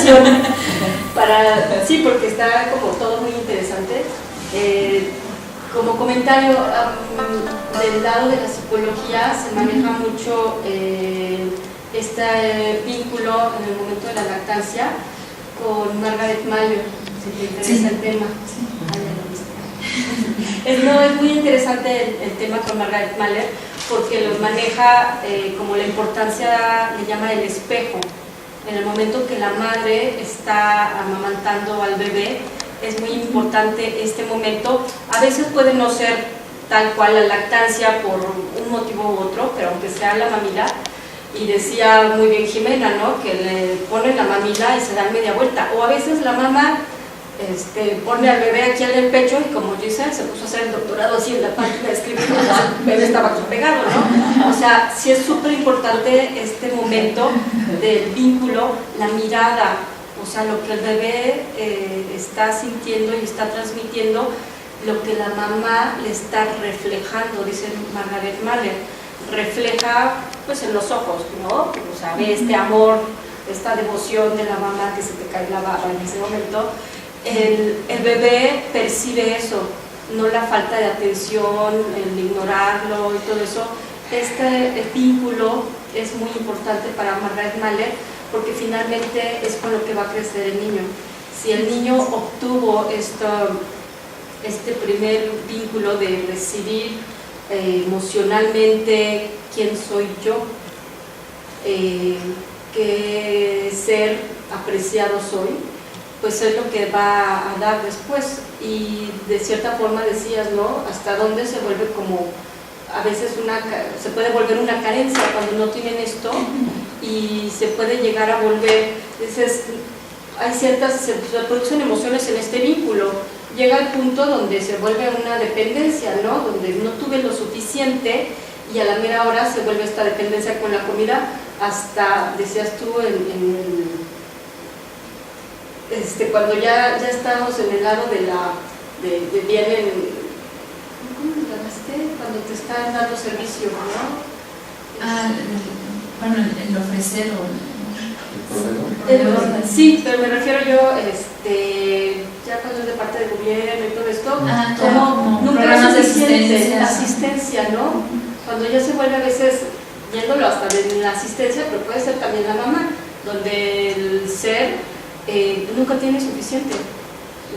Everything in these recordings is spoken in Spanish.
información. Sí, porque está como todo muy interesante. Como comentario, del lado de la psicología se maneja mucho este vínculo en el momento de la lactancia con Margaret Meyer, si te interesa el tema. Es muy interesante el tema con Margaret Meyer porque lo maneja como la importancia, le llama el espejo. En el momento que la madre está amamantando al bebé, es muy importante este momento. A veces puede no ser tal cual la lactancia por un motivo u otro, pero aunque sea la mamila, y decía muy bien Jimena, ¿no?, que le ponen la mamila y se dan media vuelta, o a veces la mamá pone al bebé aquí en el pecho y como Giselle se puso a hacer el doctorado así en la página escribiendo, el bebé estaba pegado, ¿no? O sea, sí es súper importante este momento del vínculo, la mirada, o sea, lo que el bebé está sintiendo y está transmitiendo, lo que la mamá le está reflejando, dice Margaret Meyer, refleja pues en los ojos, ¿no? O sea, ve este amor, esta devoción de la mamá que se te cae la baba en ese momento. El bebé percibe eso, no la falta de atención, el ignorarlo y todo eso. Este vínculo es muy importante para Margaret Meyer porque finalmente es con lo que va a crecer el niño. Si el niño obtuvo este primer vínculo de recibir emocionalmente quién soy yo, qué ser apreciado soy, pues es lo que va a dar después. Y de cierta forma decías, ¿no?, hasta dónde se vuelve como, a veces se puede volver una carencia cuando no tienen esto, y se puede llegar a volver, hay se producen emociones en este vínculo, llega al punto donde se vuelve una dependencia, ¿no?, donde no tuve lo suficiente y a la mera hora se vuelve esta dependencia con la comida, hasta, decías tú, cuando ya estamos en el lado de bien ¿cómo lo llamaste? Cuando te están dando servicio, ¿no? Bueno, el ofrecer sí, pero me refiero yo, ya cuando es de parte del gobierno y todo esto, como nunca es suficiente, la asistencia, ¿no? Cuando ya se vuelve a veces, yéndolo hasta de la asistencia, pero puede ser también la mamá, donde el ser nunca tiene suficiente,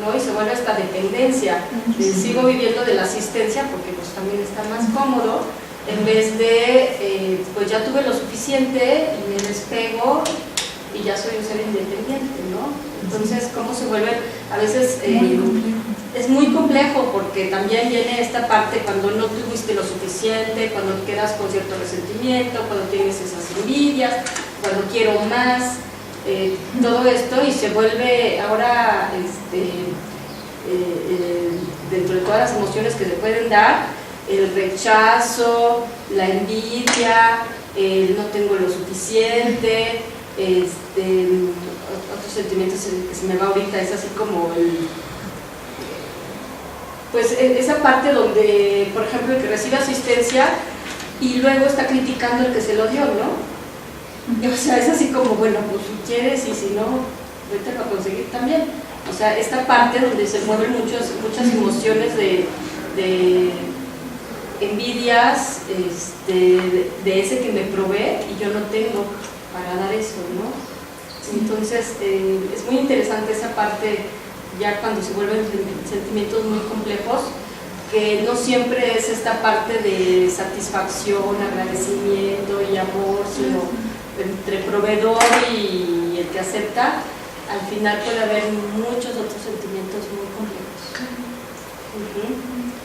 ¿no? Y se vuelve hasta dependencia. Sigo viviendo de la asistencia porque pues también está más cómodo, en vez de, pues ya tuve lo suficiente y me despego y ya soy un ser independiente, ¿no? Entonces, ¿cómo se vuelve? A veces es muy complejo porque también viene esta parte cuando no tuviste lo suficiente, cuando quedas con cierto resentimiento, cuando tienes esas envidias, cuando quiero más, todo esto, y se vuelve ahora, dentro de todas las emociones que se pueden dar, el rechazo, la envidia, el no tengo lo suficiente, otros sentimientos que se me va ahorita, es así como pues esa parte donde, por ejemplo, el que recibe asistencia y luego está criticando el que se lo dio, ¿no? O sea, es así como, bueno, pues si quieres y si no, vete a conseguir también. O sea, esta parte donde se mueven muchas emociones de envidias, de ese que me provee y yo no tengo para dar eso, ¿no? Entonces, es muy interesante esa parte, ya cuando se vuelven sentimientos muy complejos, que no siempre es esta parte de satisfacción, agradecimiento y amor, sino entre proveedor y el que acepta, al final puede haber muchos otros sentimientos muy complejos.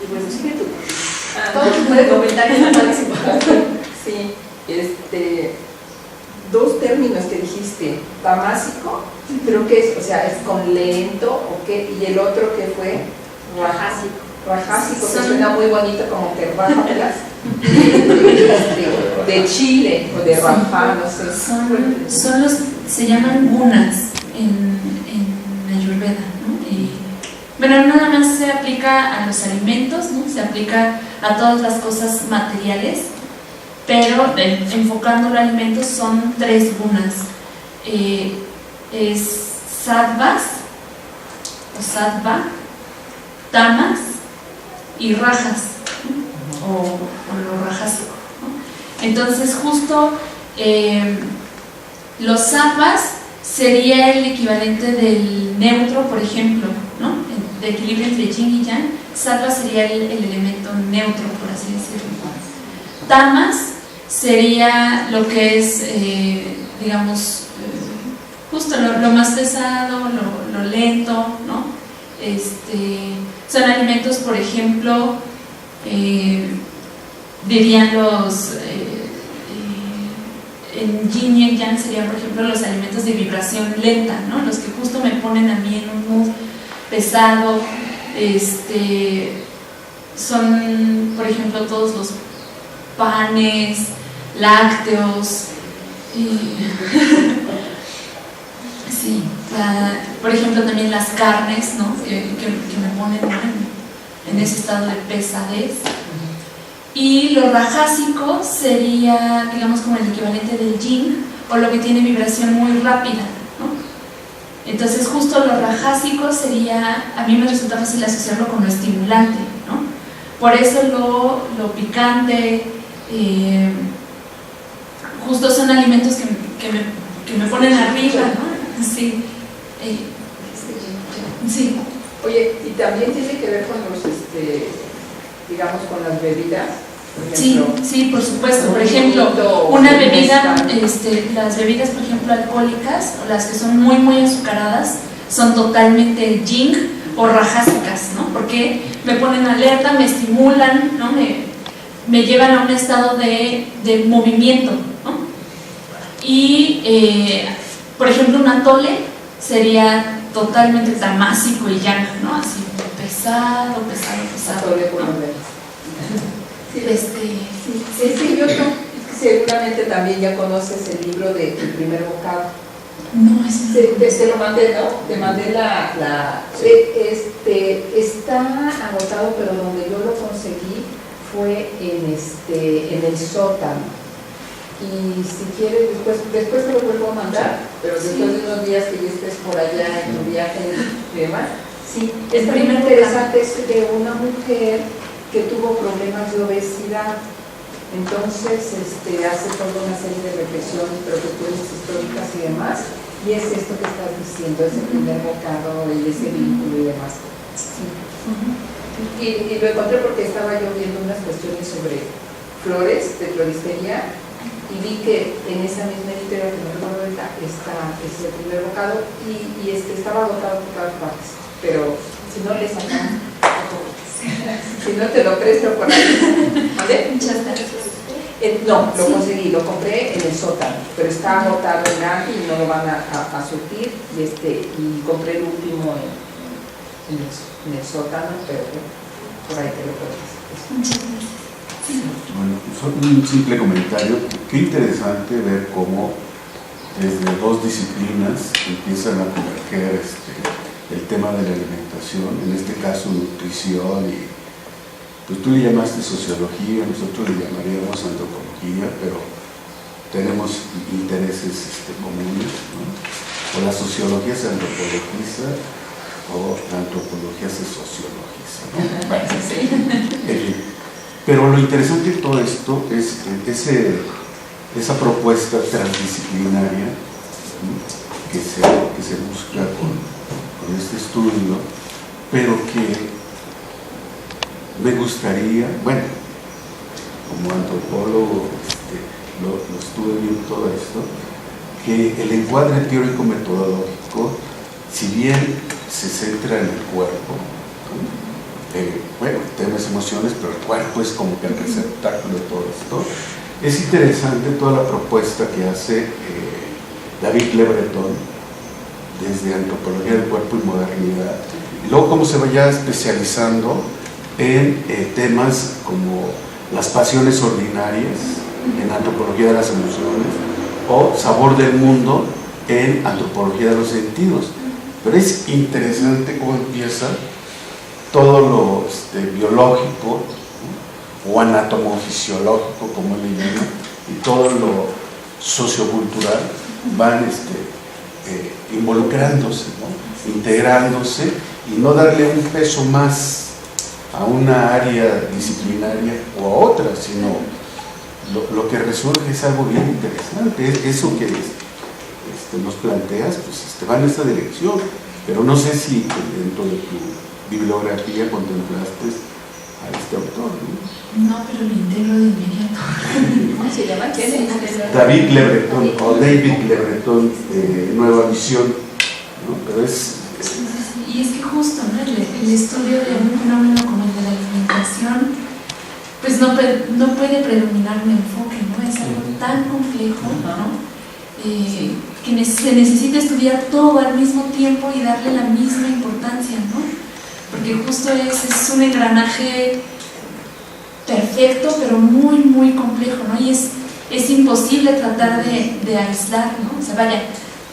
Y bueno, sigue tú. Todo se puede comentar en la máxima. Sí, dos términos que dijiste, tamásico, pero ¿qué es? O sea, ¿es con lento o qué? Y el otro que fue Rajásico. Rajásico, que suena muy bonito, como que rájalas. De Chile o de Rajá, no sé. Se llaman gunas en Ayurveda, ¿no? Bueno, nada más se aplica a los alimentos, ¿no? Se aplica a todas las cosas materiales, pero enfocando los alimentos son 3 gunas. Es sattvas o sattva, tamas y rajas, ¿no? o lo rajásico, ¿no? Entonces justo los sattvas sería el equivalente del neutro, por ejemplo, ¿no? De equilibrio entre yin y yang. Sattva sería el elemento neutro, por así decirlo. Tamas sería lo que es, digamos, justo lo más pesado, lo lento, ¿no? Son alimentos, por ejemplo, dirían los en yin y en yang serían, por ejemplo, los alimentos de vibración lenta, ¿no? Los que justo me ponen a mí en un mood pesado. Son, por ejemplo, todos los panes, lácteos, sí, por ejemplo también las carnes, ¿no? que me ponen en ese estado de pesadez. Y lo rajásico sería, digamos, como el equivalente del yin, o lo que tiene vibración muy rápida, ¿no? Entonces justo lo rajásico sería, a mí me resulta fácil asociarlo con lo estimulante, ¿no? Por eso lo picante, justo son alimentos que me ponen arriba, ¿no? Sí. Sí. Oye, y también tiene que ver con los, digamos, con las bebidas. Por ejemplo, sí, por supuesto. Por ejemplo, una bebida, las bebidas, por ejemplo, alcohólicas, o las que son muy, muy azucaradas, son totalmente yin o rajásicas, ¿no? Porque me ponen alerta, me estimulan, ¿no? Me llevan a un estado de movimiento, ¿no? Y, por ejemplo, un atole sería totalmente tamásico y yang, ¿no? Así, pesado. Atole colombiano. Sí, yo seguramente también ya conoces el libro de El primer bocado. No, te lo mandé, ¿no? Te mandé está agotado, pero donde yo lo conseguí fue en el sótano. Y si quieres, después te lo vuelvo a mandar, pero después de unos días que ya estés por allá en tu viaje y demás. Sí, es muy interesante, es de una mujer que tuvo problemas de obesidad. Entonces hace toda una serie de reflexiones, pero cuestiones históricas y demás, y es esto que estás diciendo, ese primer bocado y ese vínculo y demás. Sí. Y lo encontré porque estaba yo viendo unas cuestiones sobre flores, de floristería, y vi que en esa misma editorial que no recuerdo ahorita está ese primer bocado y estaba agotado por todas partes, pero si no le sacan, si no te lo presto por ahí. ¿Vale? Muchas gracias. No, lo conseguí, lo compré en el sótano, pero está agotado en Ampi y no lo van a surtir, y compré el último en el sótano, pero por ahí te lo puedo decir. Muchas gracias. Sí. Bueno, un simple comentario. Qué interesante ver cómo desde dos disciplinas empiezan a converger el tema de la alimentación, en este caso nutrición, y pues tú le llamaste sociología, nosotros le llamaríamos antropología, pero tenemos intereses comunes, ¿no? O la sociología se antropologiza o la antropología se sociologiza, ¿no? Bueno, sí. Pero lo interesante de todo esto es esa propuesta transdisciplinaria, ¿no? que se busca con este estudio, pero que me gustaría, bueno, como antropólogo lo estuve viendo todo esto, que el encuadre teórico metodológico, si bien se centra en el cuerpo, ¿no? Bueno, temas, emociones, pero el cuerpo es como que el receptáculo de todo esto. Es interesante toda la propuesta que hace David Le Breton desde antropología del cuerpo y modernidad, y luego cómo se vaya especializando en temas como las pasiones ordinarias en antropología de las emociones o sabor del mundo en antropología de los sentidos. Pero es interesante cómo empieza todo lo biológico, ¿no? O anatomofisiológico, como le llaman, y todo lo sociocultural van involucrándose, ¿no? Integrándose y no darle un peso más a una área disciplinaria o a otra, sino lo que resurge es algo bien interesante. Eso que nos planteas, pues va en esa dirección, pero no sé si dentro de tu bibliografía contemplaste a este autor, ¿no? No, pero lo integro de inmediato. ¿Cómo se llama? ¿Quién es? David Le Breton, o David Le Breton, Nueva Visión, ¿no? Pero es... Y es que justo, ¿no? el estudio de un fenómeno como el de la alimentación, pues no puede predominar un enfoque, ¿no? Es algo tan complejo, ¿no? Que se necesita estudiar todo al mismo tiempo y darle la misma importancia, ¿no? Porque justo es un engranaje perfecto, pero muy, muy complejo, ¿no? Y es imposible tratar de aislar, ¿no? O sea, vaya,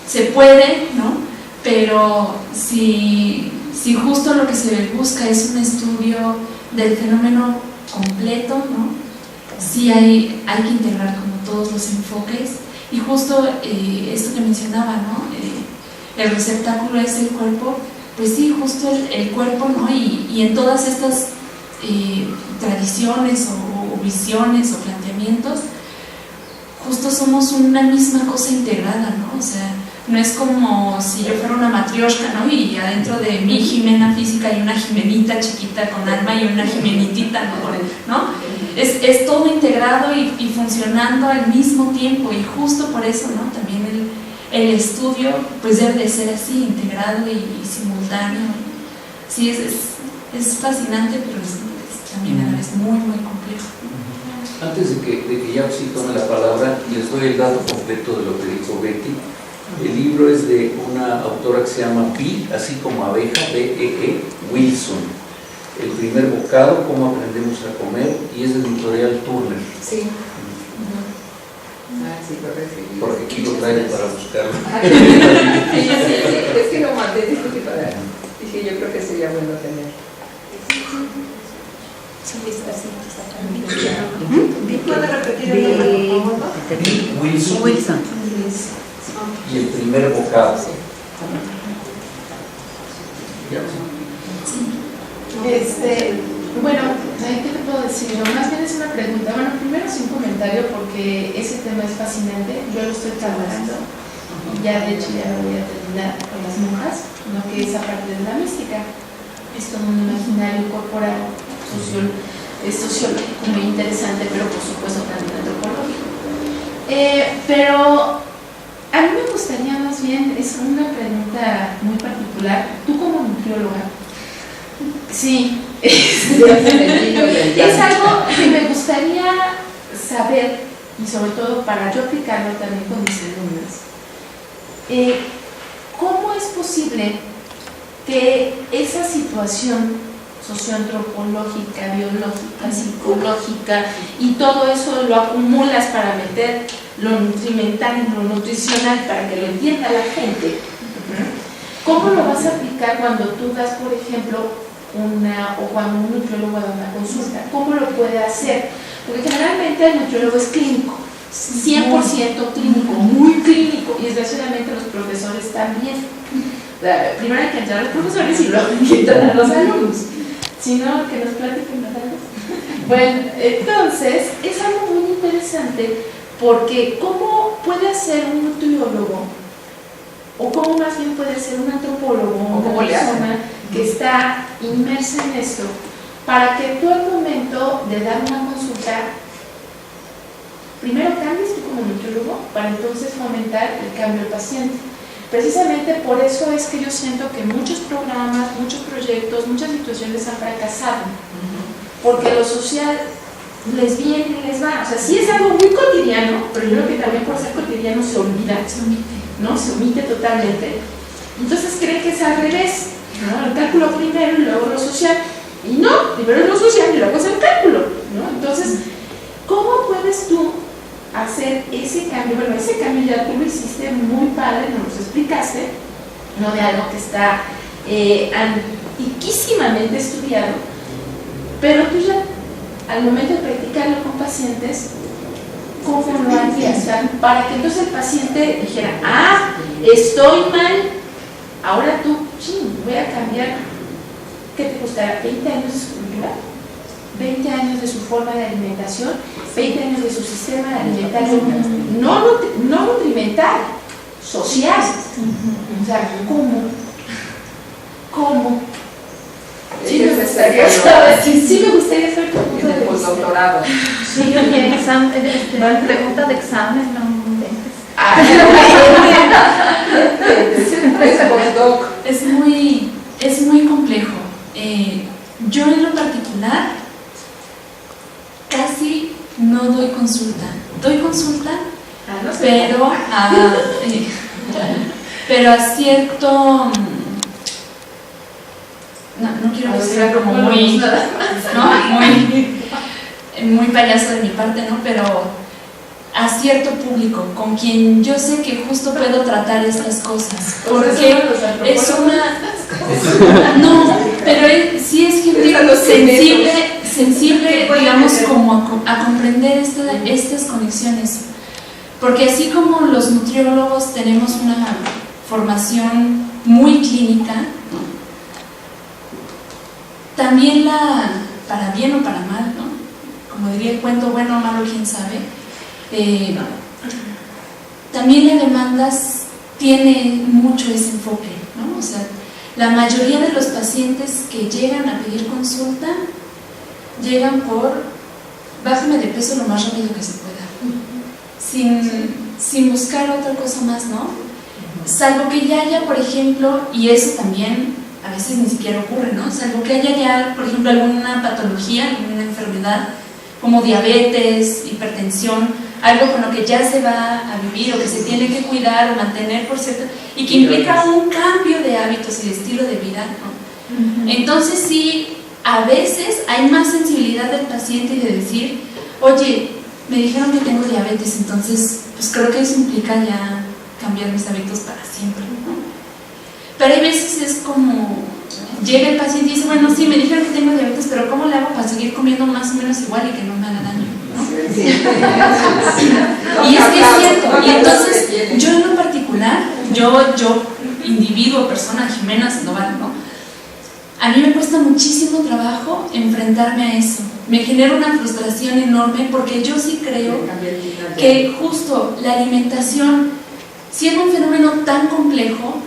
se puede, ¿no? Pero si justo lo que se busca es un estudio del fenómeno completo, ¿no? Sí hay que integrar como todos los enfoques. Y justo esto que mencionaba, ¿no? El receptáculo es el cuerpo, pues sí, justo el cuerpo, ¿no? Y en todas estas tradiciones o visiones o planteamientos, justo somos una misma cosa integrada, ¿no? O sea, no es como si yo fuera una matrioshka, ¿no? Y adentro de mi Jimena física hay una Jimenita chiquita con alma y una Jimenitita, ¿no? Es todo integrado y funcionando al mismo tiempo, y justo por eso, ¿no? También el estudio pues debe de ser así, integrado y simultáneo. Sí, es fascinante, pero también a la vez muy, muy complejo. Antes de que ya sí tome la palabra, les doy el dato completo de lo que dijo Betty. El libro es de una autora que se llama Bee, así como abeja, B-E-E, Wilson. El primer bocado, cómo aprendemos a comer, y es de editorial Turner. Sí. Sí, lo recibí. Porque aquí lo traigo para buscarlo. Sí, es que lo mandé, dije, yo creo que sería bueno tener. ¿Puede repetir el nombre, por favor? Wilson. Y el primer bocado. Bueno, ¿qué te puedo decir? Más bien es una pregunta. Bueno, primero es un comentario porque ese tema es fascinante. Yo lo estoy trabajando y ya de hecho ya lo voy a terminar con las monjas, lo que es aparte de la mística. Es todo un imaginario corporal, es sociológico, muy interesante, pero por supuesto también antropológico. Pero a mí me gustaría más bien, es una pregunta muy particular, tú como nutrióloga, sí, es algo que me gustaría saber, y sobre todo para yo aplicarlo también con mis alumnas. ¿Cómo es posible que esa situación socioantropológica, biológica, psicológica y todo eso lo acumulas para meter lo nutrimental y lo nutricional para que lo entienda la gente? ¿Cómo lo vas a aplicar cuando tú das, por ejemplo, o cuando un nutriólogo da una consulta? ¿Cómo lo puede hacer? Porque generalmente el nutriólogo es clínico, 100% clínico, muy clínico, y desgraciadamente los profesores también. Primero hay que entrar a los profesores y luego hay que entrar a los alumnos. Si no, que nos platiquen las alumnos. Bueno, entonces es algo muy interesante porque ¿cómo puede hacer un nutriólogo o cómo más bien puede ser un antropólogo o una persona que está inmersa en esto para que tú al momento de dar una consulta primero cambies tú como nutriólogo para entonces fomentar el cambio del paciente? Precisamente por eso es que yo siento que muchos programas, muchos proyectos, muchas situaciones han fracasado, porque lo social les viene y les va. O sea, sí es algo muy cotidiano, pero yo creo que también por ser cotidiano se olvida, ¿no? Se omite totalmente. Entonces creen que es al revés, ¿no? El cálculo primero y luego lo social. Y no, primero es lo social y luego es el cálculo, ¿no? Entonces, ¿cómo puedes tú hacer ese cambio? Bueno, ese cambio ya tú lo hiciste muy padre, nos explicaste, no de algo que está antiquísimamente estudiado, pero tú ya al momento de practicarlo con pacientes ¿cómo lo harías? Para que entonces el paciente dijera, ah, estoy mal, ahora tú, voy a cambiar, ¿qué te costará? 20 años de su cultura, 20 años de su forma de alimentación, 20 años de su sistema alimentario, no nutrimental, social. O sea, ¿cómo? Sí, me gustaría saber, sí me gustaría saber tu punto de vista. Doctorado. Sí, yo mi examen, pregunta de examen, no inventes. Es muy complejo. Yo en lo particular casi no doy consulta. Doy consulta, pero a cierto... No quiero que sea como muy payaso de mi parte, ¿no? Pero a cierto público con quien yo sé que justo puedo tratar estas cosas, porque es una... No, pero sí es gente sensible, digamos, como a comprender estas conexiones, porque así como los nutriólogos tenemos una formación muy clínica, ¿no? También para bien o para mal, ¿no? Como diría el cuento, bueno o malo, quién sabe, también la demandas tiene mucho ese enfoque, ¿no? O sea, la mayoría de los pacientes que llegan a pedir consulta llegan por bájame de peso lo más rápido que se pueda, sin buscar otra cosa más, ¿no? Salvo que ya haya, por ejemplo, y eso también a veces ni siquiera ocurre, ¿no? Salvo que haya ya, por ejemplo, alguna patología, alguna enfermedad, como diabetes, hipertensión, algo con lo que ya se va a vivir o que se tiene que cuidar o mantener, por cierto, y que implica un cambio de hábitos y de estilo de vida, ¿no? Entonces sí, a veces hay más sensibilidad del paciente de decir, oye, me dijeron que tengo diabetes, entonces pues creo que eso implica ya cambiar mis hábitos para siempre, ¿no? Pero hay veces es como, llega el paciente y dice, bueno, sí, me dijeron que tengo diabetes, pero ¿cómo le hago para seguir comiendo más o menos igual y que no me haga daño? ¿No? Y es que es cierto, y entonces yo en lo particular, yo individuo, persona, Jimena Sandoval, ¿no? A mí me cuesta muchísimo trabajo enfrentarme a eso, me genera una frustración enorme porque yo sí creo que justo la alimentación, siendo un fenómeno tan complejo,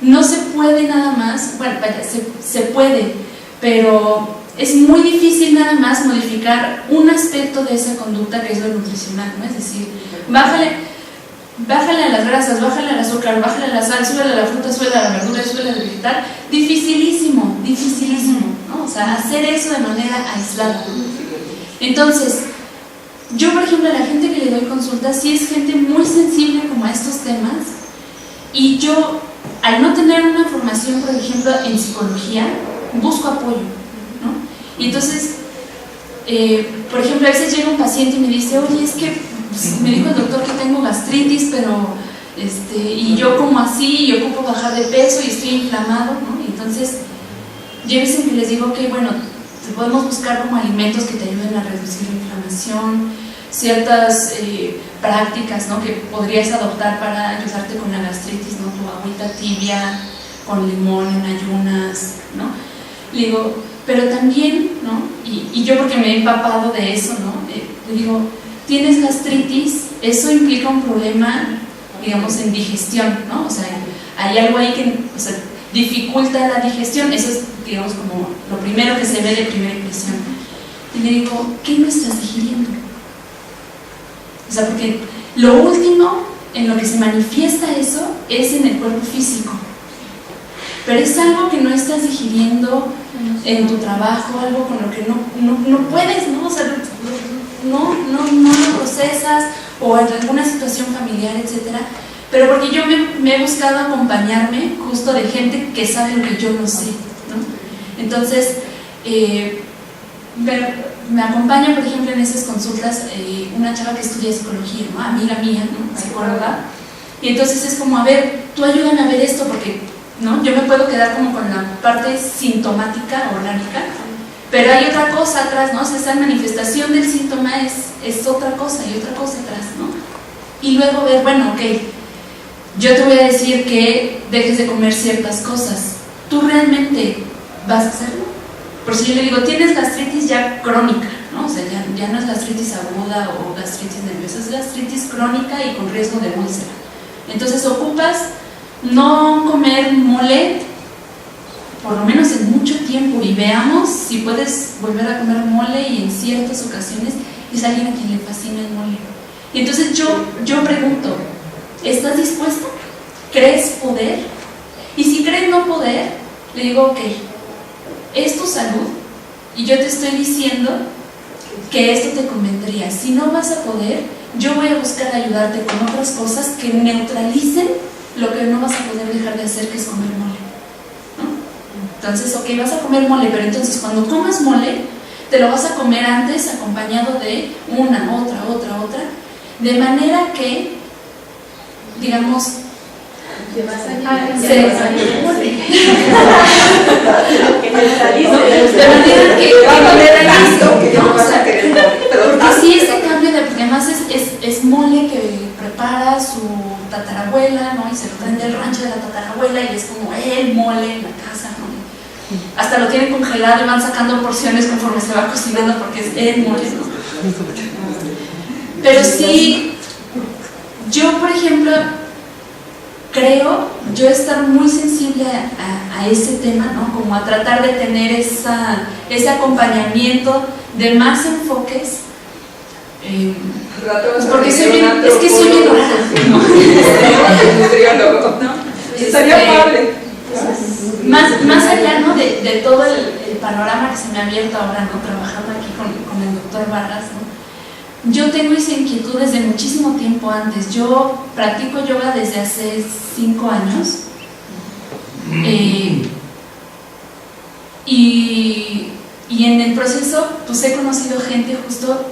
no se puede nada más, bueno, vaya, se puede, pero es muy difícil nada más modificar un aspecto de esa conducta que es lo nutricional, ¿no? Es decir, bájale a las grasas, bájale al azúcar, bájale a la sal, súbele a la fruta, súbele a la verdura, súbele al vegetal, dificilísimo, ¿no? O sea, hacer eso de manera aislada. Entonces, yo por ejemplo a la gente que le doy consultas, sí es gente muy sensible como a estos temas, y yo, al no tener una formación, por ejemplo, en psicología, busco apoyo, ¿no? Y entonces, por ejemplo, a veces llega un paciente y me dice, oye, es que pues, me dijo el doctor que tengo gastritis, pero, y yo como así, y ocupo bajar de peso y estoy inflamado, ¿no? Y entonces, yo a veces que les digo, ok, bueno, podemos buscar como alimentos que te ayuden a reducir la inflamación, ciertas prácticas, ¿no? Que podrías adoptar para ayudarte con la gastritis, ¿no? Tu agüita tibia con limón en ayunas, ¿no? Le digo, pero también, ¿no? Y yo porque me he empapado de eso, ¿no? Le digo, tienes gastritis, eso implica un problema, digamos, en digestión, ¿no? O sea, hay algo ahí que, o sea, dificulta la digestión, eso es, digamos, como lo primero que se ve de primera impresión. Y le digo, ¿qué no estás digiriendo? O sea, porque lo último en lo que se manifiesta eso es en el cuerpo físico, pero es algo que no estás digiriendo en tu trabajo, algo con lo que no puedes, ¿no? O sea, no lo procesas, o en alguna situación familiar, etcétera. Pero porque yo me he buscado acompañarme justo de gente que sabe lo que yo no sé, ¿no? Entonces, me acompaña, por ejemplo, en esas consultas una chava que estudia psicología, ¿no? Amiga mía, ¿no? Psicóloga. Y entonces es como, a ver, tú ayúdame a ver esto, porque, ¿no? Yo me puedo quedar como con la parte sintomática, orgánica, Pero hay otra cosa atrás, ¿no? O sea, esa manifestación del síntoma es otra cosa y otra cosa atrás, ¿no? Y luego ver, bueno, ok, yo te voy a decir que dejes de comer ciertas cosas. ¿Tú realmente vas a hacerlo? Por si yo le digo, tienes gastritis ya crónica, ¿no? O sea, ya no es gastritis aguda o gastritis nerviosa, es gastritis crónica y con riesgo de úlcera. Entonces ocupas no comer mole, por lo menos en mucho tiempo, y veamos si puedes volver a comer mole, y en ciertas ocasiones es alguien a quien le fascina el mole. Y entonces yo pregunto, ¿estás dispuesto? ¿Crees poder? Y si crees no poder, le digo, ok, es tu salud y yo te estoy diciendo que esto te convendría. Si no vas a poder, yo voy a buscar ayudarte con otras cosas que neutralicen lo que no vas a poder dejar de hacer, que es comer mole, ¿no? Entonces, ok, vas a comer mole, pero entonces cuando comas mole, te lo vas a comer antes acompañado de una, otra, de manera que, digamos, De más allá. Sí. De manera que que ¿no? no O vas sea, a querer morir, pero porque sí, ese cambio de, porque además es mole que prepara su tatarabuela, ¿no? Y se lo traen del rancho de la tatarabuela y es como el mole en la casa, ¿no? Hasta lo tienen congelado y van sacando porciones conforme se va cocinando porque es el mole, ¿no? Pero sí, yo por ejemplo creo yo estar muy sensible a ese tema, ¿no? Como a tratar de tener ese acompañamiento de más enfoques, pues porque soy bien, es que soy bien rara, ¿no? Estaría padre. Más allá, ¿no? de todo el panorama que se me ha abierto ahora, ¿no? Trabajando aquí con el doctor Barras, ¿no? Yo tengo esa inquietud desde muchísimo tiempo antes. Yo practico yoga desde hace 5 años. Y en el proceso, pues he conocido gente justo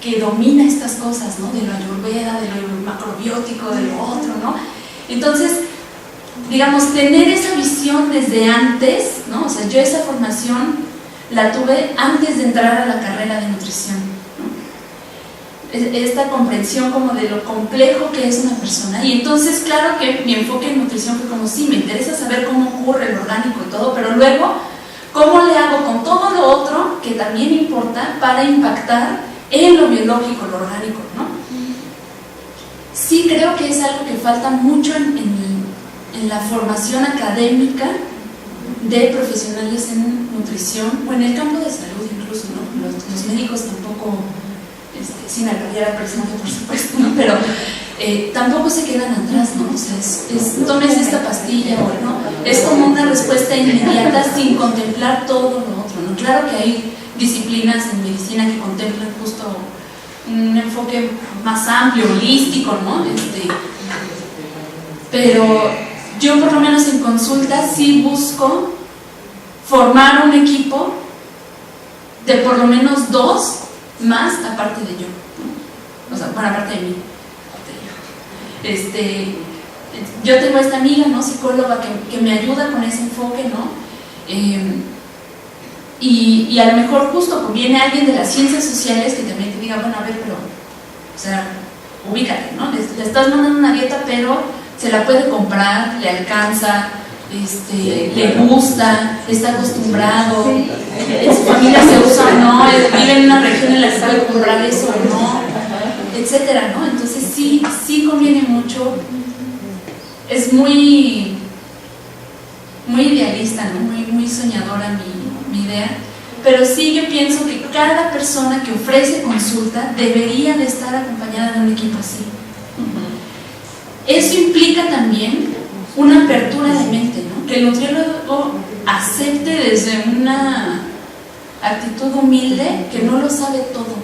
que domina estas cosas, ¿no? De lo ayurveda, de lo macrobiótico, de lo otro, ¿no? Entonces, digamos, tener esa visión desde antes, ¿no? O sea, yo esa formación la tuve antes de entrar a la carrera de nutrición, ¿no? Esta comprensión como de lo complejo que es una persona. Y entonces, claro que mi enfoque en nutrición fue como, sí, me interesa saber cómo ocurre el orgánico y todo, pero luego, ¿cómo le hago con todo lo otro que también importa para impactar en lo biológico, lo orgánico, ¿no? Sí creo que es algo que falta mucho en la formación académica de profesionales en nutrición o en el campo de salud incluso, ¿no? Los médicos tampoco, sin agredir al personaje por supuesto, ¿no? Pero tampoco se quedan atrás, ¿no? O sea, tomes esta pastilla o no, es como una respuesta inmediata sin contemplar todo lo otro, ¿no? Claro que hay disciplinas en medicina que contemplan justo un enfoque más amplio, holístico, ¿no? Pero yo por lo menos en consulta sí busco formar un equipo de por lo menos 2 más aparte de yo, ¿no? O sea, bueno, aparte de mí, yo tengo esta amiga, ¿no? Psicóloga que me ayuda con ese enfoque, ¿no? Y a lo mejor justo viene alguien de las ciencias sociales que también te diga, bueno, a ver, pero, o sea, ubícate, ¿no? Le estás mandando una dieta, pero se la puede comprar, le alcanza, le gusta, está acostumbrado, en su familia se usa o no, vive en una región en la que puede comprar eso o no, etcétera, ¿no? Entonces sí conviene mucho, es muy idealista, ¿no? Muy soñadora mi idea, pero sí yo pienso que cada persona que ofrece consulta debería de estar acompañada de un equipo así. Eso implica también una apertura de mente, ¿no? Que el nutriólogo acepte desde una actitud humilde que no lo sabe todo,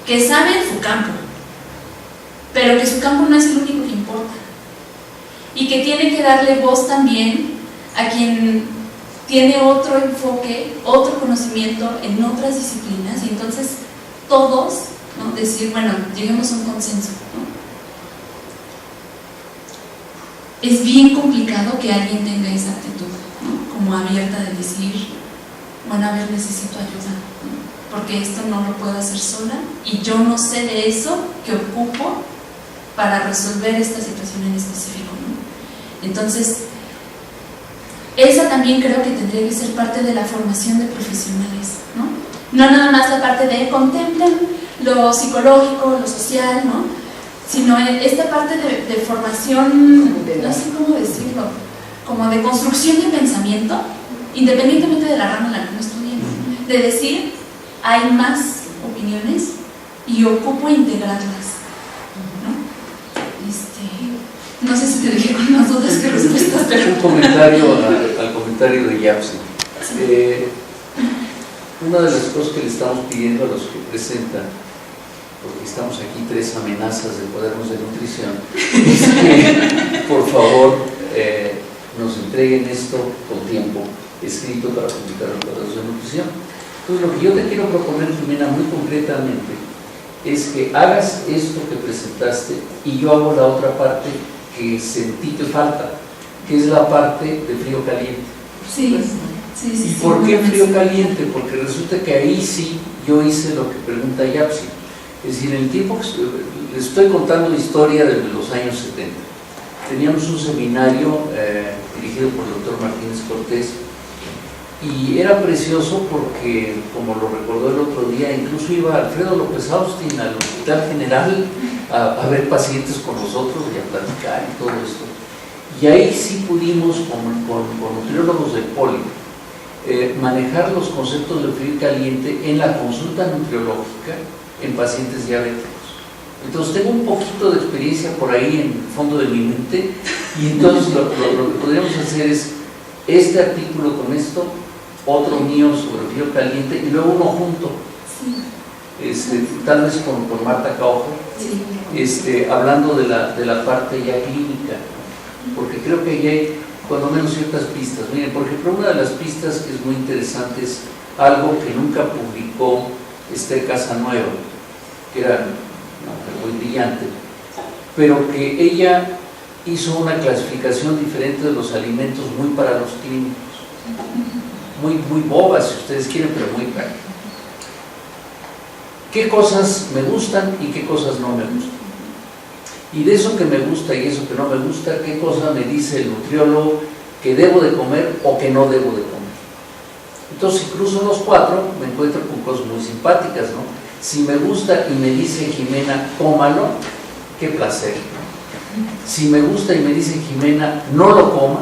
que sabe en su campo, pero que su campo no es el único que importa, y que tiene que darle voz también a quien tiene otro enfoque, otro conocimiento en otras disciplinas, y entonces todos, ¿no? Decir, bueno, lleguemos a un consenso, ¿no? Es bien complicado que alguien tenga esa actitud, ¿no? como abierta de decir, bueno, a ver, necesito ayuda, ¿no? Porque esto no lo puedo hacer sola y yo no sé de eso que ocupo para resolver esta situación en específico, ¿no? Entonces, esa también creo que tendría que ser parte de la formación de profesionales, ¿no? No nada más la parte de contemplen lo psicológico, lo social, ¿no? Sino esta parte de formación, no sé cómo decirlo, como de construcción de pensamiento, independientemente de la rama en la que uno estudie, de decir, hay más opiniones y ocupo integrarlas, ¿no? No sé si te dejé con más dudas que respuestas, pero... Un comentario al comentario de Yapsi. Una de las cosas que le estamos pidiendo a los que presentan, porque estamos aquí 3 amenazas de cuadernos de nutrición, es que por favor nos entreguen esto con tiempo escrito para publicar los cuadernos de nutrición. Entonces, lo que yo te quiero proponer, Jimena, muy concretamente, es que hagas esto que presentaste y yo hago la otra parte que sentí que falta, que es la parte de frío-caliente. Sí, sí, sí. ¿Y por qué frío-caliente? Porque resulta que ahí sí yo hice lo que pregunta Yapsi. Es decir, en el tiempo que les estoy contando la historia de los años 70, teníamos un seminario dirigido por el doctor Martínez Cortés y era precioso porque, como lo recordó el otro día, incluso iba Alfredo López Austin al Hospital General a ver pacientes con nosotros y a platicar y todo esto. Y ahí sí pudimos, con nutriólogos del poli, manejar los conceptos de frío y caliente en la consulta nutriológica en pacientes diabéticos. Entonces tengo un poquito de experiencia por ahí en el fondo de mi mente y entonces lo que podríamos hacer es este artículo con esto, otro mío sobre frío caliente y luego uno junto, tal vez con Marta Caujo, hablando de la parte ya clínica, porque creo que ya hay cuando menos ciertas pistas. Miren, por ejemplo, una de las pistas que es muy interesante es algo que nunca publicó Esther Casanueva, que era muy brillante, pero que ella hizo una clasificación diferente de los alimentos muy para los clínicos, muy boba si ustedes quieren, pero muy práctica. ¿Qué cosas me gustan y qué cosas no me gustan? Y de eso que me gusta y eso que no me gusta, ¿qué cosa me dice el nutriólogo que debo de comer o que no debo de comer? Entonces, si cruzo los 4, me encuentro con cosas muy simpáticas, ¿no? Si me gusta y me dice Jimena, cómalo, qué placer. Si me gusta y me dice Jimena, no lo coma,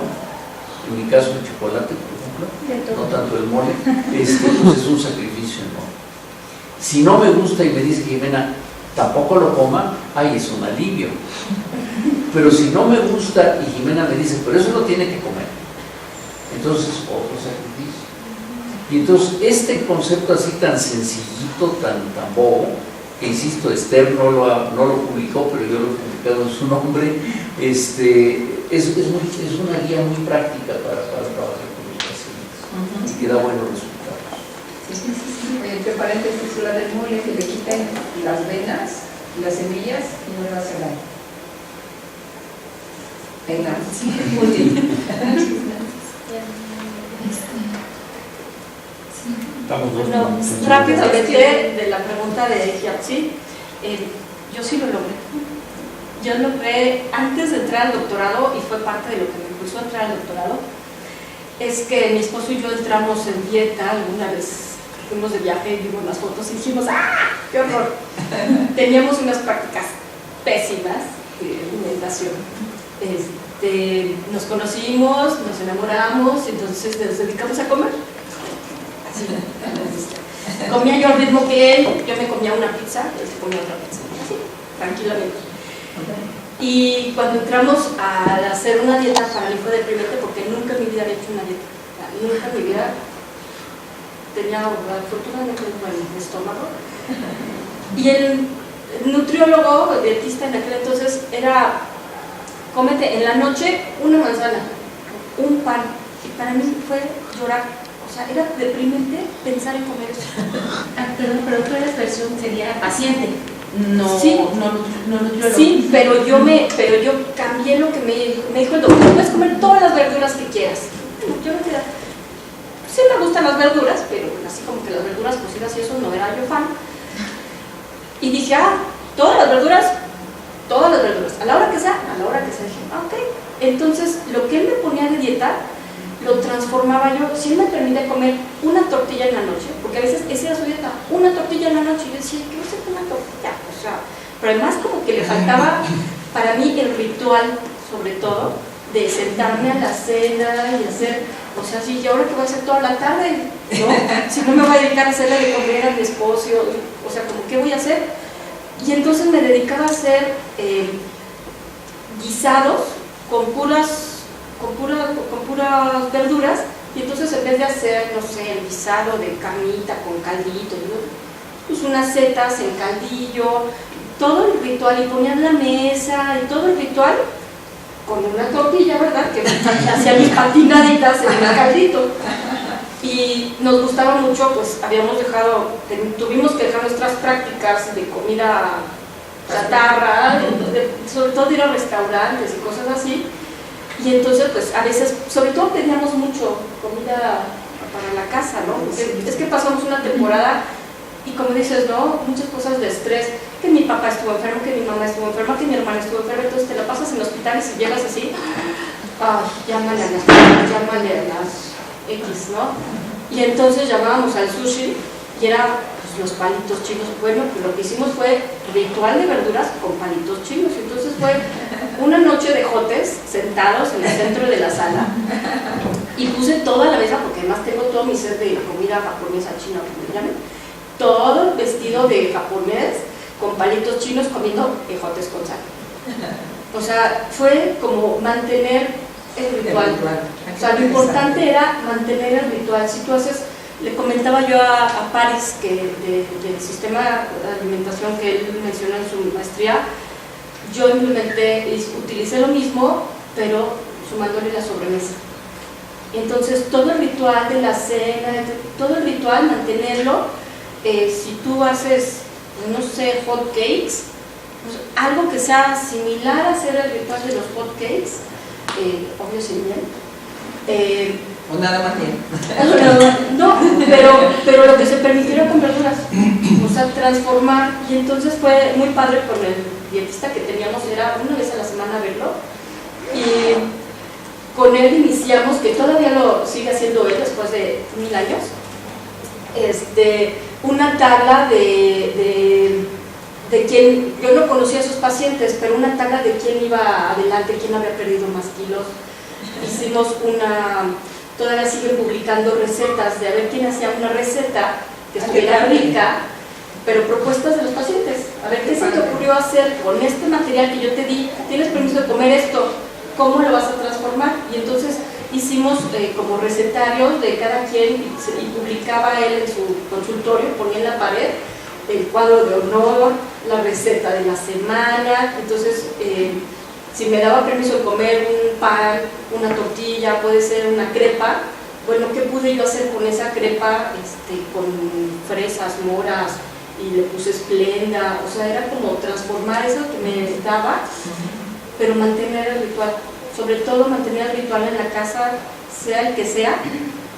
en mi caso el chocolate, por ejemplo, no tanto el mole, pues es un sacrificio, ¿no? Si no me gusta y me dice Jimena, tampoco lo coma, ay, es un alivio. Pero si no me gusta y Jimena me dice, pero eso lo tiene que comer, entonces otro sacrificio. Y entonces este concepto así tan sencillito, tan bobo, que insisto, Esther no lo publicó, pero yo lo he publicado en su nombre, es una guía muy práctica para trabajar con los pacientes y que da buenos resultados. Entre paréntesis, la del mole, que le quiten las venas, las semillas y no le hace daño. Venga. Muy bien. Rápidamente de la pregunta de Yapsi, yo sí lo logré. Yo logré, antes de entrar al doctorado, y fue parte de lo que me impulsó a entrar al doctorado, es que mi esposo y yo entramos en dieta alguna vez. Fuimos de viaje y vimos las fotos y dijimos, ¡ah! ¡Qué horror! Teníamos unas prácticas pésimas de alimentación. Nos conocimos, nos enamoramos, entonces nos dedicamos a comer. Así, comía yo al ritmo que él, yo me comía una pizza, él se comía otra pizza, así, tranquilamente. Y cuando entramos a hacer una dieta, para mí fue deprimente porque nunca en mi vida había hecho una dieta. Nunca en mi vida tenía afortunadamente un buen estómago. Y el nutriólogo, el dietista en aquel entonces, era: cómete en la noche una manzana, un pan. Y para mí fue llorar. O sea, era deprimente pensar en comer eso. Perdón, pero tú eres versión, sería paciente, no, sí, no nutriólogo. Sí, pero yo cambié lo que me dijo el doctor. Puedes comer todas las verduras que quieras. Yo me quedé. gustan las verduras, pero así como que las verduras cocidas y eso no era yo fan. Y dije, todas las verduras, a la hora que sea, dije, ok. Entonces, lo que él me ponía de dieta, lo transformaba yo. Si él me permitía comer una tortilla en la noche, porque a veces esa era su dieta, una tortilla en la noche, y yo decía, ¿qué voy a hacer con una tortilla? O sea, pero además como que le faltaba, para mí, el ritual, sobre todo, de sentarme a la cena y hacer, o sea, sí, ¿y ahora qué voy a hacer toda la tarde? ¿No? Si no me voy a dedicar a hacerle de comer a mi esposo, o sea, como, ¿qué voy a hacer? Y entonces me dedicaba a hacer guisados con puras verduras, y entonces en vez de hacer, no sé, el guisado de carnita con caldito, ¿no? Pues unas setas en caldillo, todo el ritual, y ponían la mesa y todo el ritual con una tortilla, ¿verdad? Que hacía mis patinaditas en el caldito. Y nos gustaba mucho, pues tuvimos que dejar nuestras prácticas de comida chatarra, sobre todo de ir a restaurantes y cosas así. Y entonces, pues a veces, sobre todo pedíamos mucho comida para la casa, ¿no? Es que pasamos una temporada y, como dices, ¿no? Muchas cosas de estrés, que mi papá estuvo enfermo, que mi mamá estuvo enferma, que mi hermana estuvo enferma, entonces te la pasas en hospitales y llegas así, llámale a las X, ¿no? Y entonces llamábamos al sushi y era los palitos chinos. Bueno, pues lo que hicimos fue ritual de verduras con palitos chinos. Entonces fue una noche de jotes sentados en el centro de la sala, y puse toda la mesa, porque además tengo todo mi set de comida japonesa, china, como le llamen, todo vestido de japonés con palitos chinos, comiendo ejotes con sal. O sea, fue como mantener el ritual. O sea, lo importante era mantener el ritual. Si tú haces, le comentaba yo a Paris, que del sistema de alimentación que él menciona en su maestría, yo utilicé lo mismo, pero sumándole la sobremesa. Entonces, todo el ritual de la cena, todo el ritual, mantenerlo. Si tú haces, no sé, hot cakes, pues algo que sea similar a hacer el ritual de los hot cakes, obvio sin miel. O nada más bien. No, pero lo que se permitiera con verduras, o sea, transformar. Y entonces fue muy padre con el dietista que teníamos, era una vez a la semana verlo, y con él iniciamos, que todavía lo sigue haciendo él después de 1000 años, una tabla de quién, yo no conocía a sus pacientes, pero una tabla de quién iba adelante, quién había perdido más kilos. Hicimos todavía siguen publicando recetas de a ver quién hacía una receta que estuviera rica, pero propuestas de los pacientes. A ver, ¿qué se te ocurrió hacer con este material que yo te di? Tienes permiso de comer esto, ¿cómo lo vas a transformar? Y entonces hicimos como recetarios de cada quien, y publicaba él en su consultorio, ponía en la pared el cuadro de honor, la receta de la semana. Entonces, si me daba permiso de comer un pan, una tortilla, puede ser una crepa, bueno, ¿qué pude yo hacer con esa crepa? Con fresas, moras, y le puse esplenda. O sea, era como transformar eso que me daba, pero mantener el ritual. Sobre todo mantener el ritual en la casa, sea el que sea,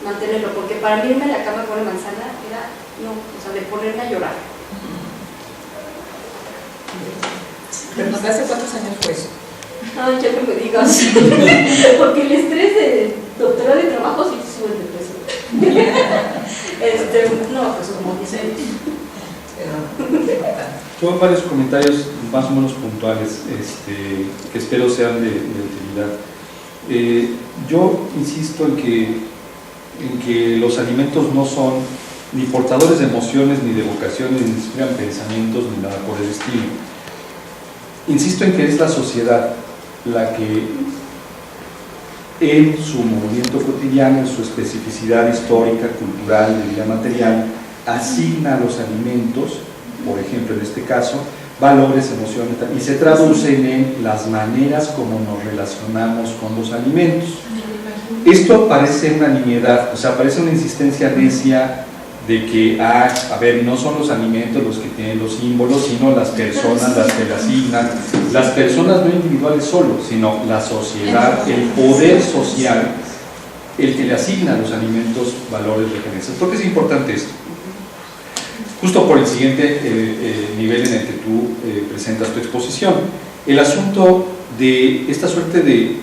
mantenerlo, porque para mí irme a la cama con una manzana era, no, o sea, de ponerme a llorar. ¿Pero hace cuántos años fue eso? Ay, ya no me digas, porque el estrés de doctora de trabajo sí sube de peso. No, pues como dicen. Tuve varios comentarios más o menos puntuales que espero sean de utilidad. Yo insisto en que los alimentos no son ni portadores de emociones, ni de vocaciones, ni inspiran pensamientos, ni nada por el estilo. Insisto en que es la sociedad la que en su movimiento cotidiano, en su especificidad histórica, cultural, de vida material, asigna a los alimentos, por ejemplo en este caso, valores, emociones, y se traducen en las maneras como nos relacionamos con los alimentos. Esto parece una nimiedad, o sea, parece una insistencia necia de que, a ver, no son los alimentos los que tienen los símbolos, sino las personas las que le asignan, las personas no individuales solo, sino la sociedad, el poder social el que le asigna a los alimentos valores referencias. ¿Por qué es importante esto? Justo por el siguiente nivel en el que tú presentas tu exposición. El asunto de esta suerte de,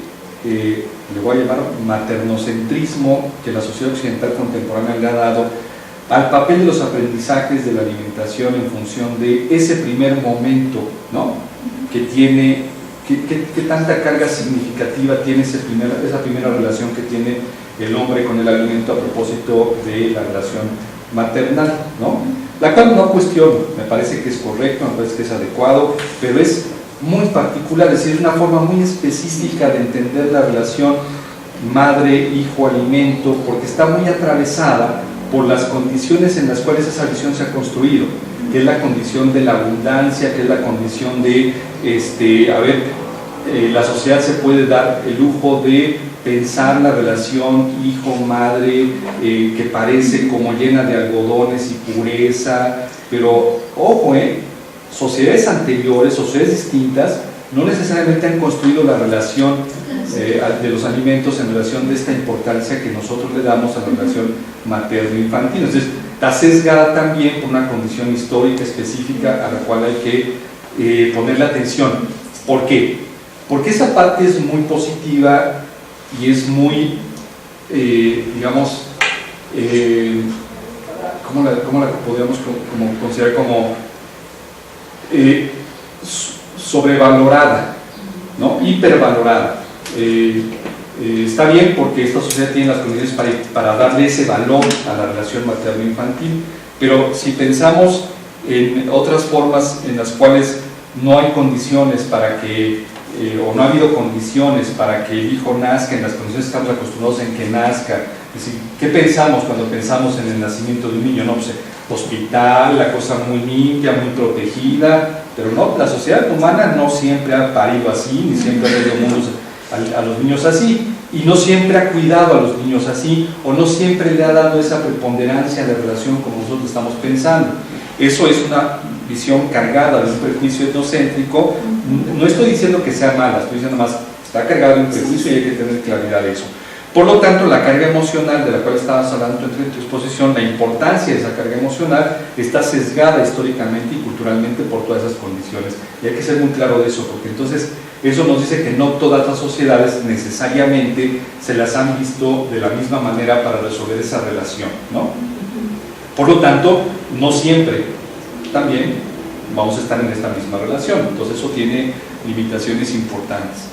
le voy a llamar maternocentrismo que la sociedad occidental contemporánea le ha dado al papel de los aprendizajes de la alimentación en función de ese primer momento, ¿no? Que tiene, que tanta carga significativa tiene esa primera relación que tiene el hombre con el alimento a propósito de la relación maternal, ¿no? La cual no cuestiono, me parece que es correcto, me parece que es adecuado, pero es muy particular, es decir, una forma muy específica de entender la relación madre, hijo, alimento, porque está muy atravesada por las condiciones en las cuales esa visión se ha construido, que es la condición de la abundancia, que es la condición de, la sociedad se puede dar el lujo de pensar la relación hijo-madre que parece como llena de algodones y pureza, pero ojo, sociedades anteriores, sociedades distintas, no necesariamente han construido la relación de los alimentos en relación de esta importancia que nosotros le damos a la relación materno-infantil. Entonces, está sesgada también por una condición histórica específica a la cual hay que ponerle atención. ¿Por qué? Porque esa parte es muy positiva y es muy, digamos, ¿cómo la podríamos considerar como sobrevalorada, ¿no? Hipervalorada. Está bien porque esta sociedad tiene las condiciones para darle ese valor a la relación materno-infantil, pero si pensamos en otras formas en las cuales no hay condiciones para que o no ha habido condiciones para que el hijo nazca en las condiciones que estamos acostumbrados en que nazca. Es decir, ¿qué pensamos cuando pensamos en el nacimiento de un niño? No, pues hospital, la cosa muy limpia, muy protegida, pero no, la sociedad humana no siempre ha parido así, ni siempre ha dado a los niños así, y no siempre ha cuidado a los niños así, o no siempre le ha dado esa preponderancia de relación como nosotros estamos pensando. Eso es una visión cargada de un prejuicio etnocéntrico. No estoy diciendo que sea mala, estoy diciendo más, está cargada de un prejuicio y hay que tener claridad de eso. Por lo tanto, la carga emocional de la cual estabas hablando en tu exposición, la importancia de esa carga emocional está sesgada históricamente y culturalmente por todas esas condiciones. Y hay que ser muy claro de eso, porque entonces eso nos dice que no todas las sociedades necesariamente se las han visto de la misma manera para resolver esa relación, ¿no? Por lo tanto, no siempre también vamos a estar en esta misma relación. Entonces eso tiene limitaciones importantes.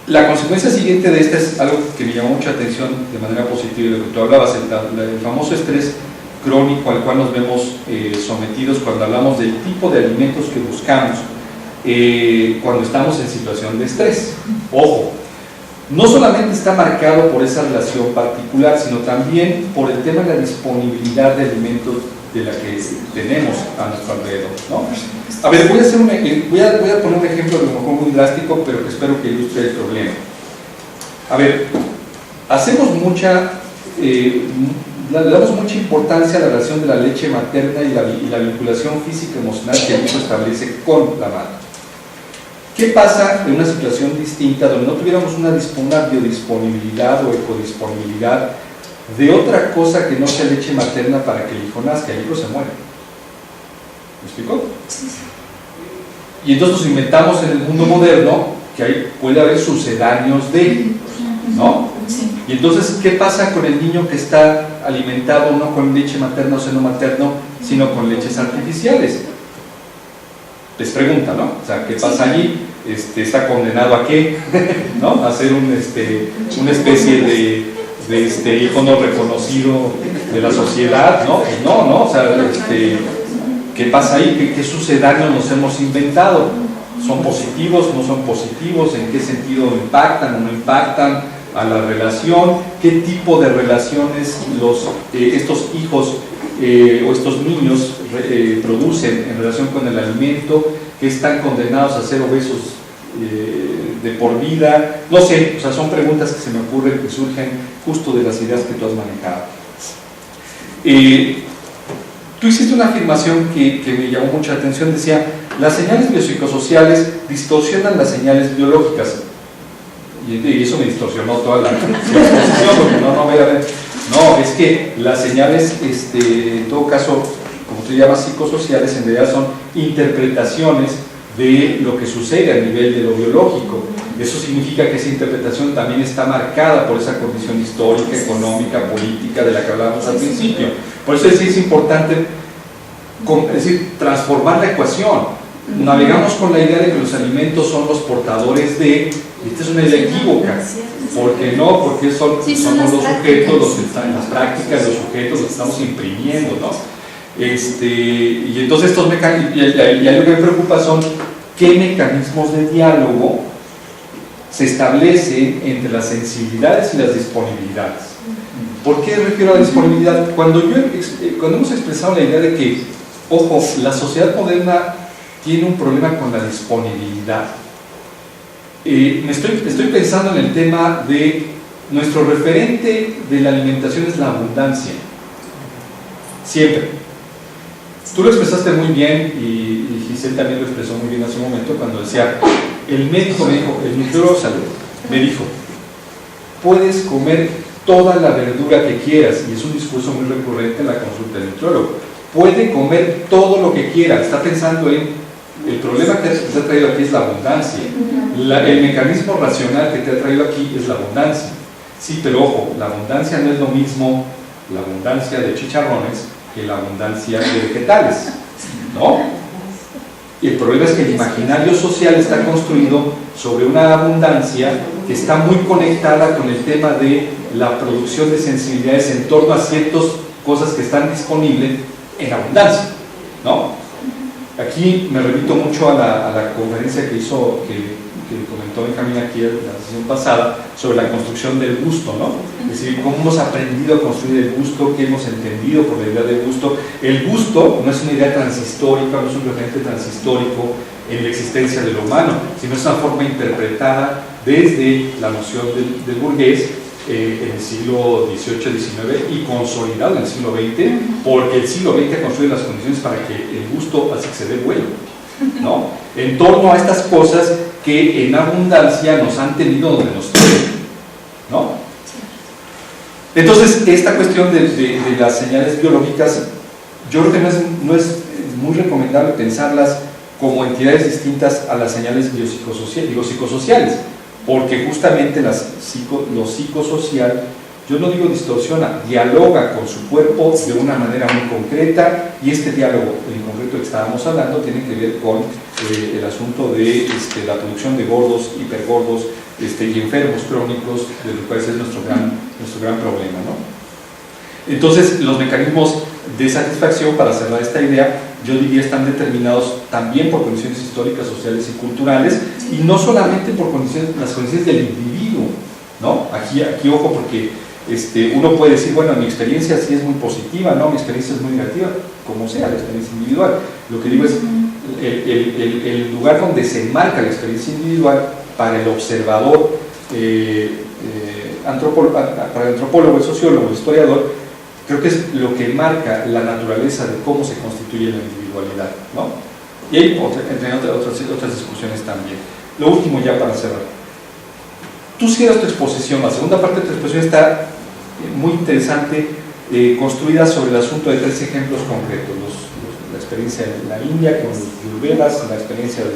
La consecuencia siguiente de esta es algo que me llamó mucha atención de manera positiva de lo que tú hablabas, el famoso estrés crónico al cual nos vemos sometidos cuando hablamos del tipo de alimentos que buscamos cuando estamos en situación de estrés. Ojo, no solamente está marcado por esa relación particular, sino también por el tema de la disponibilidad de alimentos de la que tenemos a nuestro alrededor, ¿no? A ver, voy a poner un ejemplo a lo mejor muy drástico, pero que espero que ilustre el problema. A ver, le damos mucha importancia a la relación de la leche materna y la vinculación física y emocional que el hijo establece con la madre. ¿Qué pasa en una situación distinta donde no tuviéramos una biodisponibilidad o ecodisponibilidad de otra cosa que no sea leche materna para que el hijo nazca? El hijo se muere. ¿Me explico? Sí. Y entonces nos inventamos en el mundo moderno que puede haber sucedáneos de, ¿no? Sí. Y entonces, ¿qué pasa con el niño que está alimentado no con leche materna o seno materno, sino con leches artificiales? Les pregunta, ¿no? O sea, ¿qué pasa allí? ¿Está condenado a qué? ¿No? A ser una especie de hijo no reconocido de la sociedad, ¿no? Pues no, o sea, ¿qué pasa ahí? ¿Qué sucedáneos nos hemos inventado? ¿Son positivos? ¿No son positivos? ¿En qué sentido impactan o no impactan a la relación? ¿Qué tipo de relaciones estos hijos o estos niños producen en relación con el alimento? ¿Que están condenados a ser obesos de por vida? No sé, o sea, son preguntas que se me ocurren, que surgen justo de las ideas que tú has manejado. Tú hiciste una afirmación que me llamó mucha atención, decía, las señales biopsicosociales distorsionan las señales biológicas. y eso me distorsionó toda la exposición, porque no voy a ver. No, es que las señales, en todo caso, como tú llamas psicosociales, en realidad son interpretaciones de lo que sucede a nivel de lo biológico. Eso significa que esa interpretación también está marcada por esa condición histórica, económica, política de la que hablábamos al principio. Por eso es importante, es decir, transformar la ecuación. Navegamos con la idea de que los alimentos son los portadores de, esta es una idea equívoca. ¿Por qué no? Porque somos los sujetos, los que están en las prácticas, los sujetos, los que estamos imprimiendo, ¿no? Y entonces estos mecanismos, y lo que me preocupa son qué mecanismos de diálogo se establecen entre las sensibilidades y las disponibilidades. ¿Por qué refiero a la disponibilidad? Cuando hemos expresado la idea de que, ojo, la sociedad moderna tiene un problema con la disponibilidad. Estoy pensando en el tema de nuestro referente de la alimentación es la abundancia. Siempre. Tú lo expresaste muy bien y Giselle también lo expresó muy bien hace un momento cuando decía, el médico me dijo, el nutriólogo de salud me dijo, puedes comer toda la verdura que quieras, y es un discurso muy recurrente en la consulta del nutriólogo, puede comer todo lo que quiera, está pensando en el problema que te ha traído aquí es la abundancia, el mecanismo racional que te ha traído aquí es la abundancia. Sí, pero ojo, la abundancia no es lo mismo la abundancia de chicharrones que la abundancia de vegetales, ¿no? Y el problema es que el imaginario social está construido sobre una abundancia que está muy conectada con el tema de la producción de sensibilidades en torno a ciertas cosas que están disponibles en abundancia, ¿no? Aquí me remito mucho a la conferencia que comentó Benjamín aquí en la sesión pasada sobre la construcción del gusto, ¿no? Es decir, cómo hemos aprendido a construir el gusto, qué hemos entendido por la idea del gusto. El gusto no es una idea transhistórica, no es un referente transhistórico en la existencia de lo humano, sino es una forma interpretada desde la noción del burgués en el siglo XVIII-XIX y consolidado en el siglo XX, porque el siglo XX ha construido las condiciones para que el gusto así se dé vuelo, ¿no? En torno a estas cosas que en abundancia nos han tenido donde nos tienen, ¿no? Entonces, esta cuestión de las señales biológicas, yo creo que no es muy recomendable pensarlas como entidades distintas a las señales psicosociales, porque justamente lo psicosocial, yo no digo distorsiona, dialoga con su cuerpo de una manera muy concreta, y este diálogo en concreto que estábamos hablando tiene que ver con el asunto de la producción de gordos, hipergordos y enfermos crónicos, de lo cual es nuestro gran problema, ¿no? Entonces, los mecanismos de satisfacción, para cerrar esta idea, yo diría están determinados también por condiciones históricas, sociales y culturales, y no solamente por las condiciones del individuo, ¿no? Aquí ojo, porque uno puede decir, bueno, mi experiencia sí es muy positiva, no, mi experiencia es muy negativa, como sea la experiencia individual. Lo que digo es, el lugar donde se enmarca la experiencia individual para el observador, para el antropólogo, el sociólogo, el historiador, creo que es lo que marca la naturaleza de cómo se constituye la individualidad, ¿no? Y hay entre otras discusiones también. Lo último ya para cerrar. Tú cierras tu exposición, la segunda parte de tu exposición está muy interesante, construida sobre el asunto de 3 ejemplos concretos. La experiencia de la India con los Ayurvedas, la experiencia de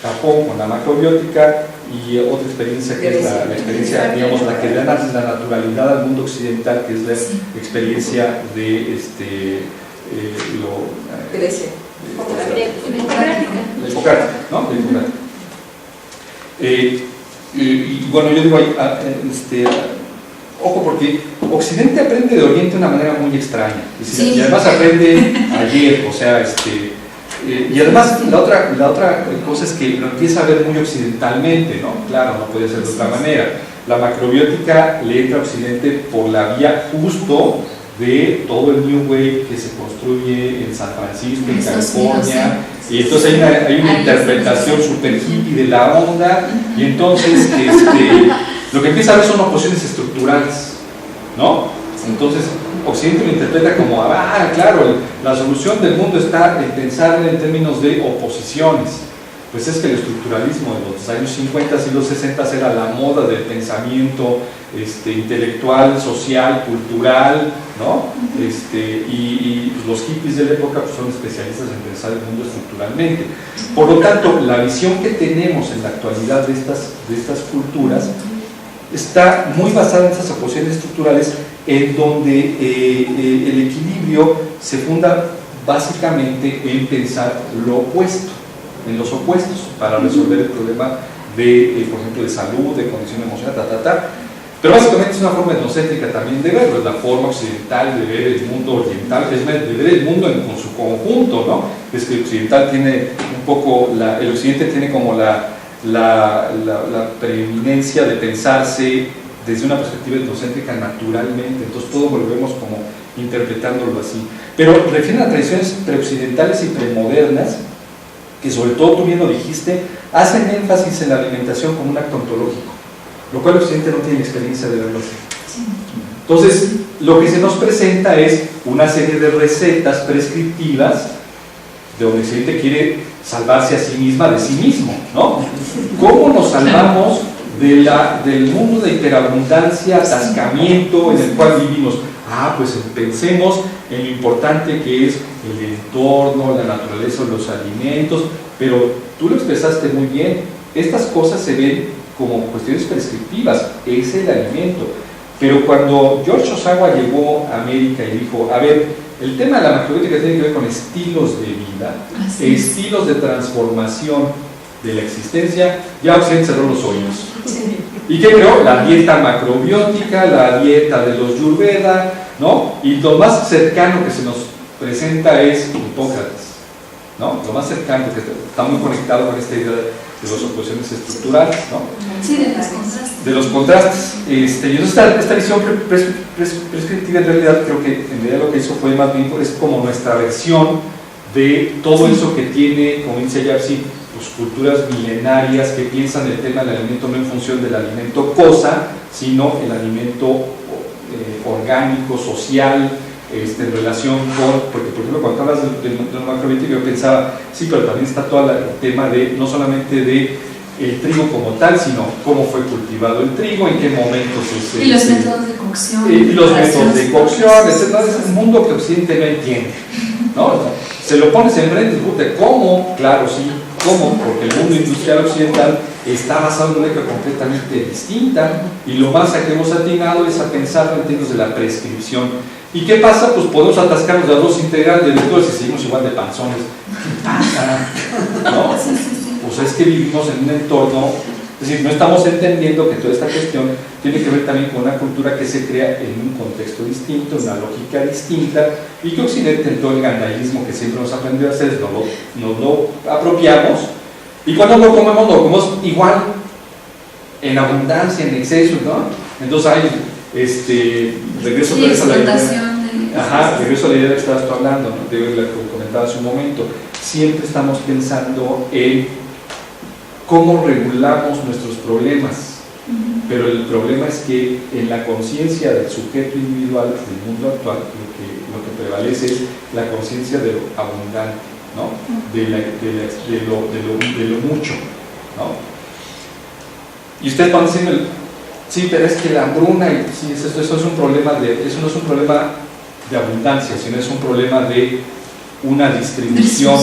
Japón con la macrobiótica, y otra experiencia que es la experiencia, digamos, la que da la naturalidad al mundo occidental, que es la experiencia de Grecia. La hipocrática, ¿no? La hipocrática. Y bueno, yo digo, ojo, porque Occidente aprende de Oriente de una manera muy extraña, sí. Y además aprende ayer, o sea, y además la otra cosa es que lo empieza a ver muy occidentalmente, ¿no? Claro, no puede ser de otra manera. La macrobiótica le entra a Occidente por la vía justo de todo el New Wave que se construye en San Francisco, en California, y entonces hay una interpretación super hippie de la onda, y entonces lo que empieza a ver son oposiciones estructurales, ¿no? Entonces Occidente lo interpreta como, claro, la solución del mundo está en pensar en términos de oposiciones, pues es que el estructuralismo de los años 50 y los 60 era la moda del pensamiento intelectual, social, cultural, ¿no? Y pues los hippies de la época pues, son especialistas en pensar el mundo estructuralmente. Por lo tanto, la visión que tenemos en la actualidad de estas culturas está muy basada en estas oposiciones estructurales, en donde el equilibrio se funda básicamente en pensar lo opuesto, en los opuestos, para resolver el problema de, por ejemplo, de salud, de condición emocional, Pero básicamente es una forma etnocéntrica también de verlo, es la forma occidental de ver el mundo oriental, es de ver el mundo con su conjunto, ¿no? Es que el occidental tiene un poco, el occidente tiene como la preeminencia de pensarse desde una perspectiva etnocéntrica naturalmente, entonces todo volvemos como interpretándolo así. Pero refieren a tradiciones preoccidentales y premodernas, que sobre todo tú bien lo dijiste, hacen énfasis en la alimentación como un acto ontológico, lo cual el occidente no tiene experiencia de verlo así. Entonces, lo que se nos presenta es una serie de recetas prescriptivas de donde el occidente quiere salvarse a sí misma de sí mismo, ¿no? ¿Cómo nos salvamos del mundo de hiperabundancia, atascamiento en el cual vivimos? Pues pensemos en lo importante que es el entorno, la naturaleza, los alimentos, pero tú lo expresaste muy bien, estas cosas se ven como cuestiones prescriptivas, es el alimento. Pero cuando George Osawa llegó a América y dijo, a ver, el tema de la macrobiótica tiene que ver con estilos de vida, estilos de transformación de la existencia, ya Occidente cerró los oídos. ¿Y qué creó? La dieta macrobiótica, la dieta de los Ayurveda, ¿no? Y lo más cercano que se nos presenta es Hipócrates, ¿no? Lo más cercano, que está muy conectado con esta idea de las oposiciones estructurales, ¿no? Sí, de los contrastes. De los contrastes. Y esta visión prescriptiva en realidad creo que en realidad lo que hizo fue más bien es como nuestra versión de todo eso que tiene, como dice Yapsi, pues, culturas milenarias que piensan el tema del alimento no en función del alimento cosa, sino el alimento orgánico, social, en relación con, porque por ejemplo cuando hablas de macrobiótica yo pensaba, sí, pero también está todo el tema de, no solamente de el trigo como tal, sino cómo fue cultivado el trigo, en qué momentos y los métodos de cocción. Y los métodos de cocción, es un mundo que Occidente no entiende, ¿no? Se lo pones enfrente y discute, ¿cómo? Claro, sí, ¿cómo? Porque el mundo industrial occidental está basado en una lógica completamente distinta y lo más a que hemos atinado es a pensar en términos de la prescripción. ¿Y qué pasa? Pues podemos atascarnos de arroz integral de lectores y seguimos igual de panzones. ¿Qué pasa? ¿No? Pues es que vivimos en un entorno, es decir, no estamos entendiendo que toda esta cuestión tiene que ver también con una cultura que se crea en un contexto distinto, una lógica distinta, y que Occidente, en todo el gandallismo que siempre nos aprendió a hacer, nos lo apropiamos, y cuando lo comemos igual, en abundancia, en exceso, ¿no? Entonces hay, regreso a la idea. Regreso a la idea que estabas tú hablando, ¿no? De la que comentaba hace un momento. Siempre estamos pensando en cómo regulamos nuestros problemas, pero el problema es que en la conciencia del sujeto individual del mundo actual lo que prevalece es la conciencia de lo abundante, ¿no? de lo mucho, ¿no? Y ustedes van diciendo, sí, pero es que la hambruna, sí, eso es un problema eso no es un problema de abundancia, sino es un problema de una distribución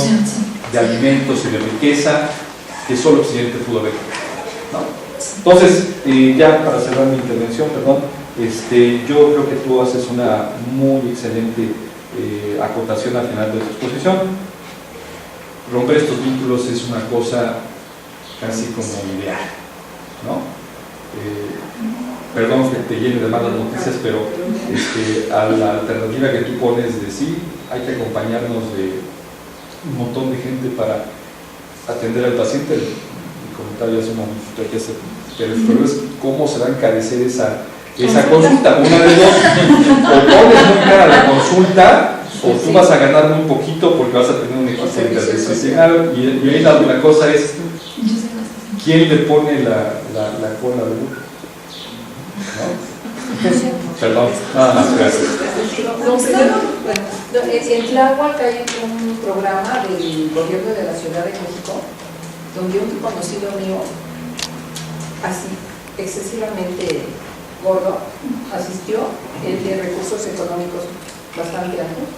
de alimentos y de riqueza que solo Occidente pudo ver, ¿no? Entonces, ya para cerrar mi intervención, perdón, yo creo que tú haces una muy excelente acotación al final de tu exposición. Romper estos vínculos es una cosa casi como ideal, ¿no? Perdón que te llene de malas noticias, pero a la alternativa que tú pones de sí, hay que acompañarnos de un montón de gente para atender al paciente. El comentario hace un momento que hacer, pero el problema es cómo se va a encarecer esa consulta. Una de dos, o pones muy cara la consulta, o tú vas a ganar muy poquito porque vas a tener un equipo interdisciplinario, y ahí la cosa es ¿quién le pone la cola de burro? ¿No? Perdón, nada más, gracias. En Tláhuac hay un programa del gobierno de la Ciudad de México donde un conocido mío, así excesivamente gordo, asistió, él de recursos económicos bastante altos,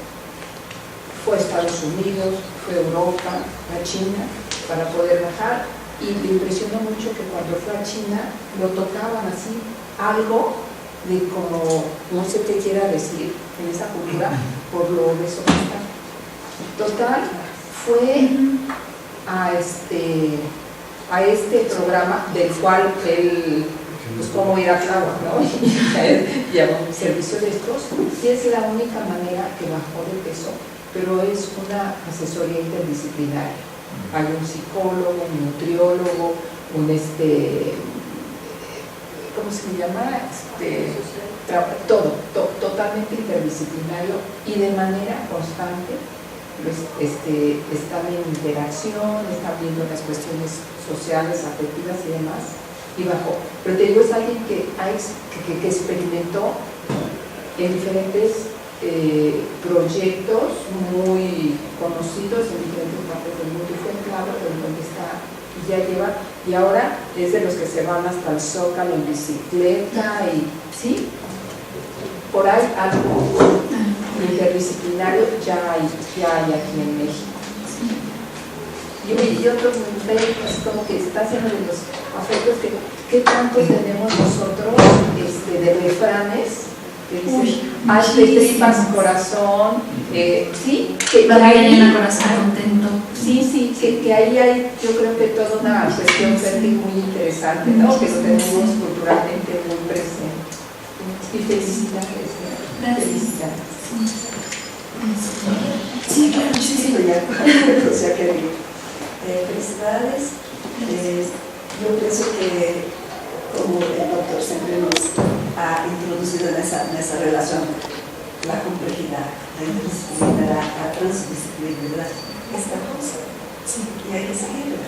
fue a Estados Unidos, fue a Europa, a China, para poder bajar, y le impresionó mucho que cuando fue a China lo tocaban así, algo de como, no sé qué quiera decir en esa cultura, por lo obeso que está. Total, fue a este programa del cual él, pues cómo ir a Tláhuac, ¿no? Y a él llamó servicio de estos, y es la única manera que bajó de peso, pero es una asesoría interdisciplinaria. Hay un psicólogo, un nutriólogo, un ¿cómo se llama? Totalmente interdisciplinario y de manera constante. Están en interacción, están viendo las cuestiones sociales, afectivas y demás, y bajó. Pero te digo, es alguien que experimentó en diferentes proyectos muy conocidos en diferentes partes del mundo, y fue claro de donde está, y ya lleva, y ahora es de los que se van hasta el Zócalo en bicicleta, y sí, por ahí algo interdisciplinario ya hay aquí en México. Y otro así como que está haciendo de los afectos que tanto tenemos nosotros de refranes que dicen hazte tripas corazón, sí, que ahí corazón contento. Sí, que ahí hay, yo creo que toda una cuestión fértil muy interesante, ¿no? Que lo tenemos culturalmente muy presente. Y felicidades. Felicidades. Sí, claro, sí. Felicidades. Yo pienso que, como el doctor siempre nos ha introducido en esa relación, la complejidad, la interdisciplinaridad, la transdisciplinaridad, esta cosa. Sí, y hay que seguirla.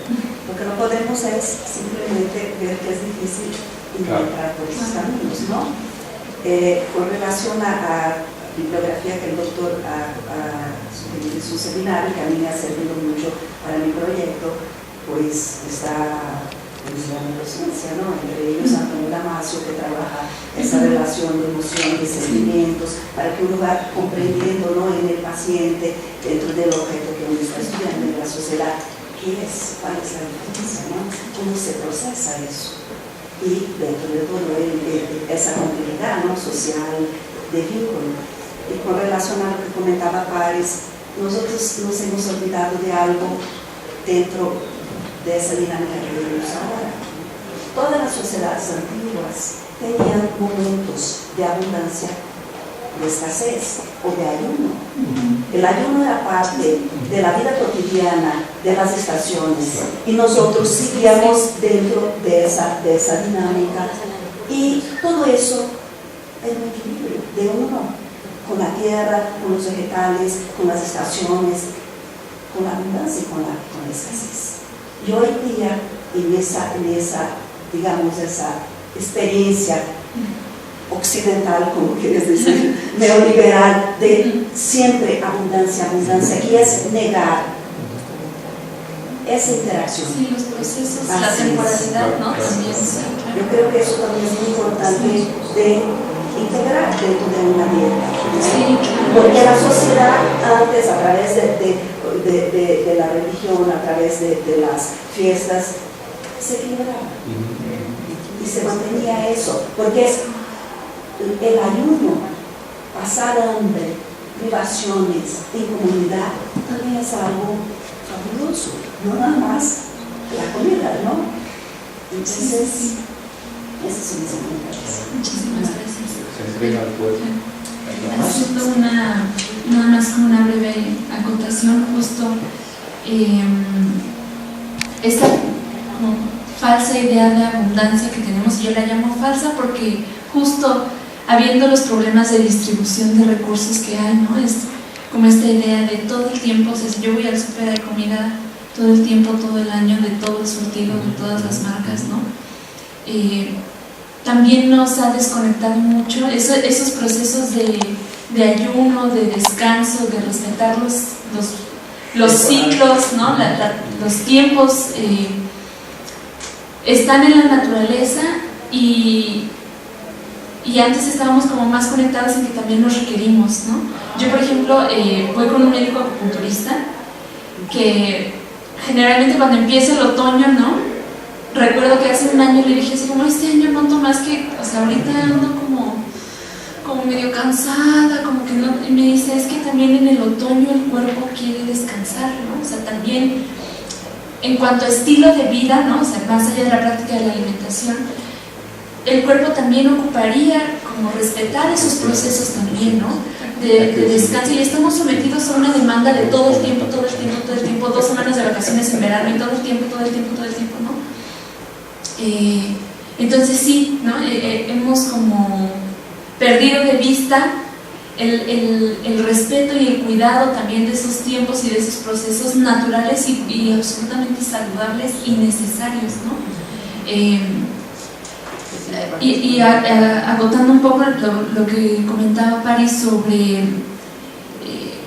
Lo que no podemos es simplemente ver que es difícil entrar por esos caminos, ¿no? Con relación a bibliografía que el doctor ha sugerido en su seminario, que a mí me ha servido mucho para mi proyecto, pues está la neurociencia, ¿no? Entre ellos Antonio Damasio, que trabaja esa relación de emociones, de sentimientos, para que uno va comprendiendo, ¿no? En el paciente, dentro del objeto que uno está estudiando, en la sociedad, qué es, cuál es la diferencia, ¿no? Cómo se procesa eso. Y dentro de todo esa complejidad, ¿no? Social, de vínculo. Y con relación a lo que comentaba Paris, nosotros nos hemos olvidado de algo dentro de esa dinámica que vivimos ahora. Todas las sociedades antiguas tenían momentos de abundancia, de escasez o de ayuno. El ayuno era parte de la vida cotidiana, de las estaciones, y nosotros seguíamos dentro de esa dinámica, y todo eso es un equilibrio de uno con la tierra, con los vegetales, con las estaciones, con la abundancia y con la escasez. Y hoy día, en esa digamos, esa experiencia occidental, como quieres decir, neoliberal, de siempre abundancia, que es negar esa interacción. Sí, los procesos, la temporalidad, ¿no? También, sí, claro. Yo creo que eso también es muy importante de integrar dentro de una dieta. Sí, claro. Porque la sociedad antes, a través de la religión, a través de las fiestas, se equilibraba. Y se mantenía eso, porque es el ayuno, pasar hambre, privaciones, incomunidad, también es algo fabuloso, no nada más la comida, ¿no? Entonces, esas son mis comentarios. Muchísimas gracias. Se entrega al cuerpo. Haciendo nada más como una breve acotación, justo esta como falsa idea de abundancia que tenemos, y yo la llamo falsa porque justo habiendo los problemas de distribución de recursos que hay, ¿no? Es como esta idea de todo el tiempo, o sea, si yo voy al súper de comida todo el tiempo, todo el año, de todo el surtido, de todas las marcas, ¿no? También nos ha desconectado mucho esos procesos de ayuno, de descanso, de respetar los ciclos, ¿no? Los tiempos están en la naturaleza y antes estábamos como más conectados en que también los requerimos, ¿no? Yo, por ejemplo, voy con un médico acupunturista que generalmente cuando empieza el otoño, ¿no? Recuerdo que hace un año le dije así como, este año noto más que, o sea, ahorita ando como medio cansada, como que no, y me dice, es que también en el otoño el cuerpo quiere descansar, ¿no? O sea, también en cuanto a estilo de vida, ¿no? O sea, más allá de la práctica de la alimentación, el cuerpo también ocuparía como respetar esos procesos también, ¿no? De descanso, y estamos sometidos a una demanda de todo el tiempo, 2 semanas de vacaciones en verano y todo el tiempo, ¿no? Entonces sí, ¿no? Hemos como perdido de vista el respeto y el cuidado también de esos tiempos y de esos procesos naturales y absolutamente saludables y necesarios, ¿no? Y agotando un poco lo que comentaba Paris sobre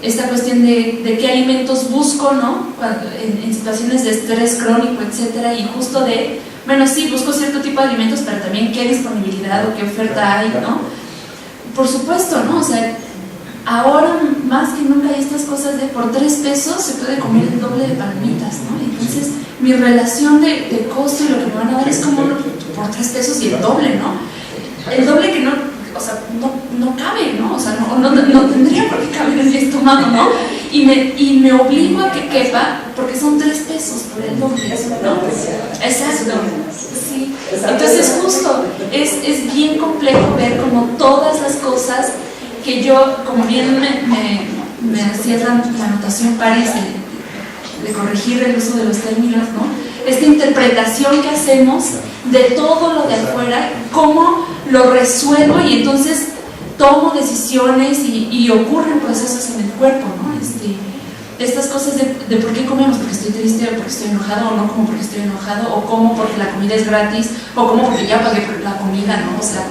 esta cuestión de qué alimentos busco, ¿no? En situaciones de estrés crónico, etcétera, y justo de, bueno, sí, busco cierto tipo de alimentos, pero también qué disponibilidad o qué oferta hay, ¿no? Por supuesto, ¿no? O sea, ahora más que nunca hay estas cosas de por 3 pesos se puede comer el doble de palomitas, ¿no? Entonces, mi relación de costo y lo que me van a dar es como por 3 pesos y el doble, ¿no? El doble que no, o sea, no cabe, ¿no? O sea, no tendría por qué caber en mi estómago, ¿no? Y me obligo a que quepa porque son 3 pesos por el doble, ¿no? Exacto. Sí. Entonces, justo, es bien complejo ver como todas las cosas que yo, como bien me hacía la anotación Paris de corregir el uso de los términos, ¿no? Esta interpretación que hacemos de todo lo de afuera, cómo lo resuelvo y entonces tomo decisiones y ocurren procesos en el cuerpo, ¿no? Estas cosas de por qué comemos, porque estoy triste o porque estoy enojado, o no como porque estoy enojado, o como porque la comida es gratis, o como porque ya pagué por la comida, ¿no? O sea,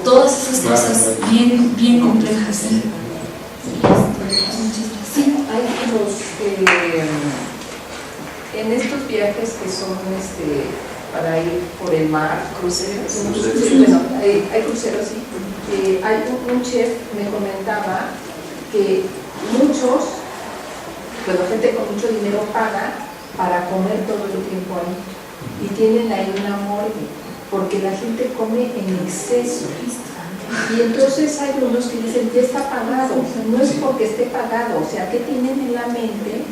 todas esas cosas bien complejas, ¿sí? Sí, hay en estos viajes que son para ir por el mar, cruceros, bueno, hay cruceros, sí. Hay un chef me comentaba que muchos, bueno, gente con mucho dinero paga para comer todo el tiempo ahí y tienen ahí una morgue porque la gente come en exceso. Y entonces hay unos que dicen que está pagado, no es porque esté pagado, o sea, que tienen en la mente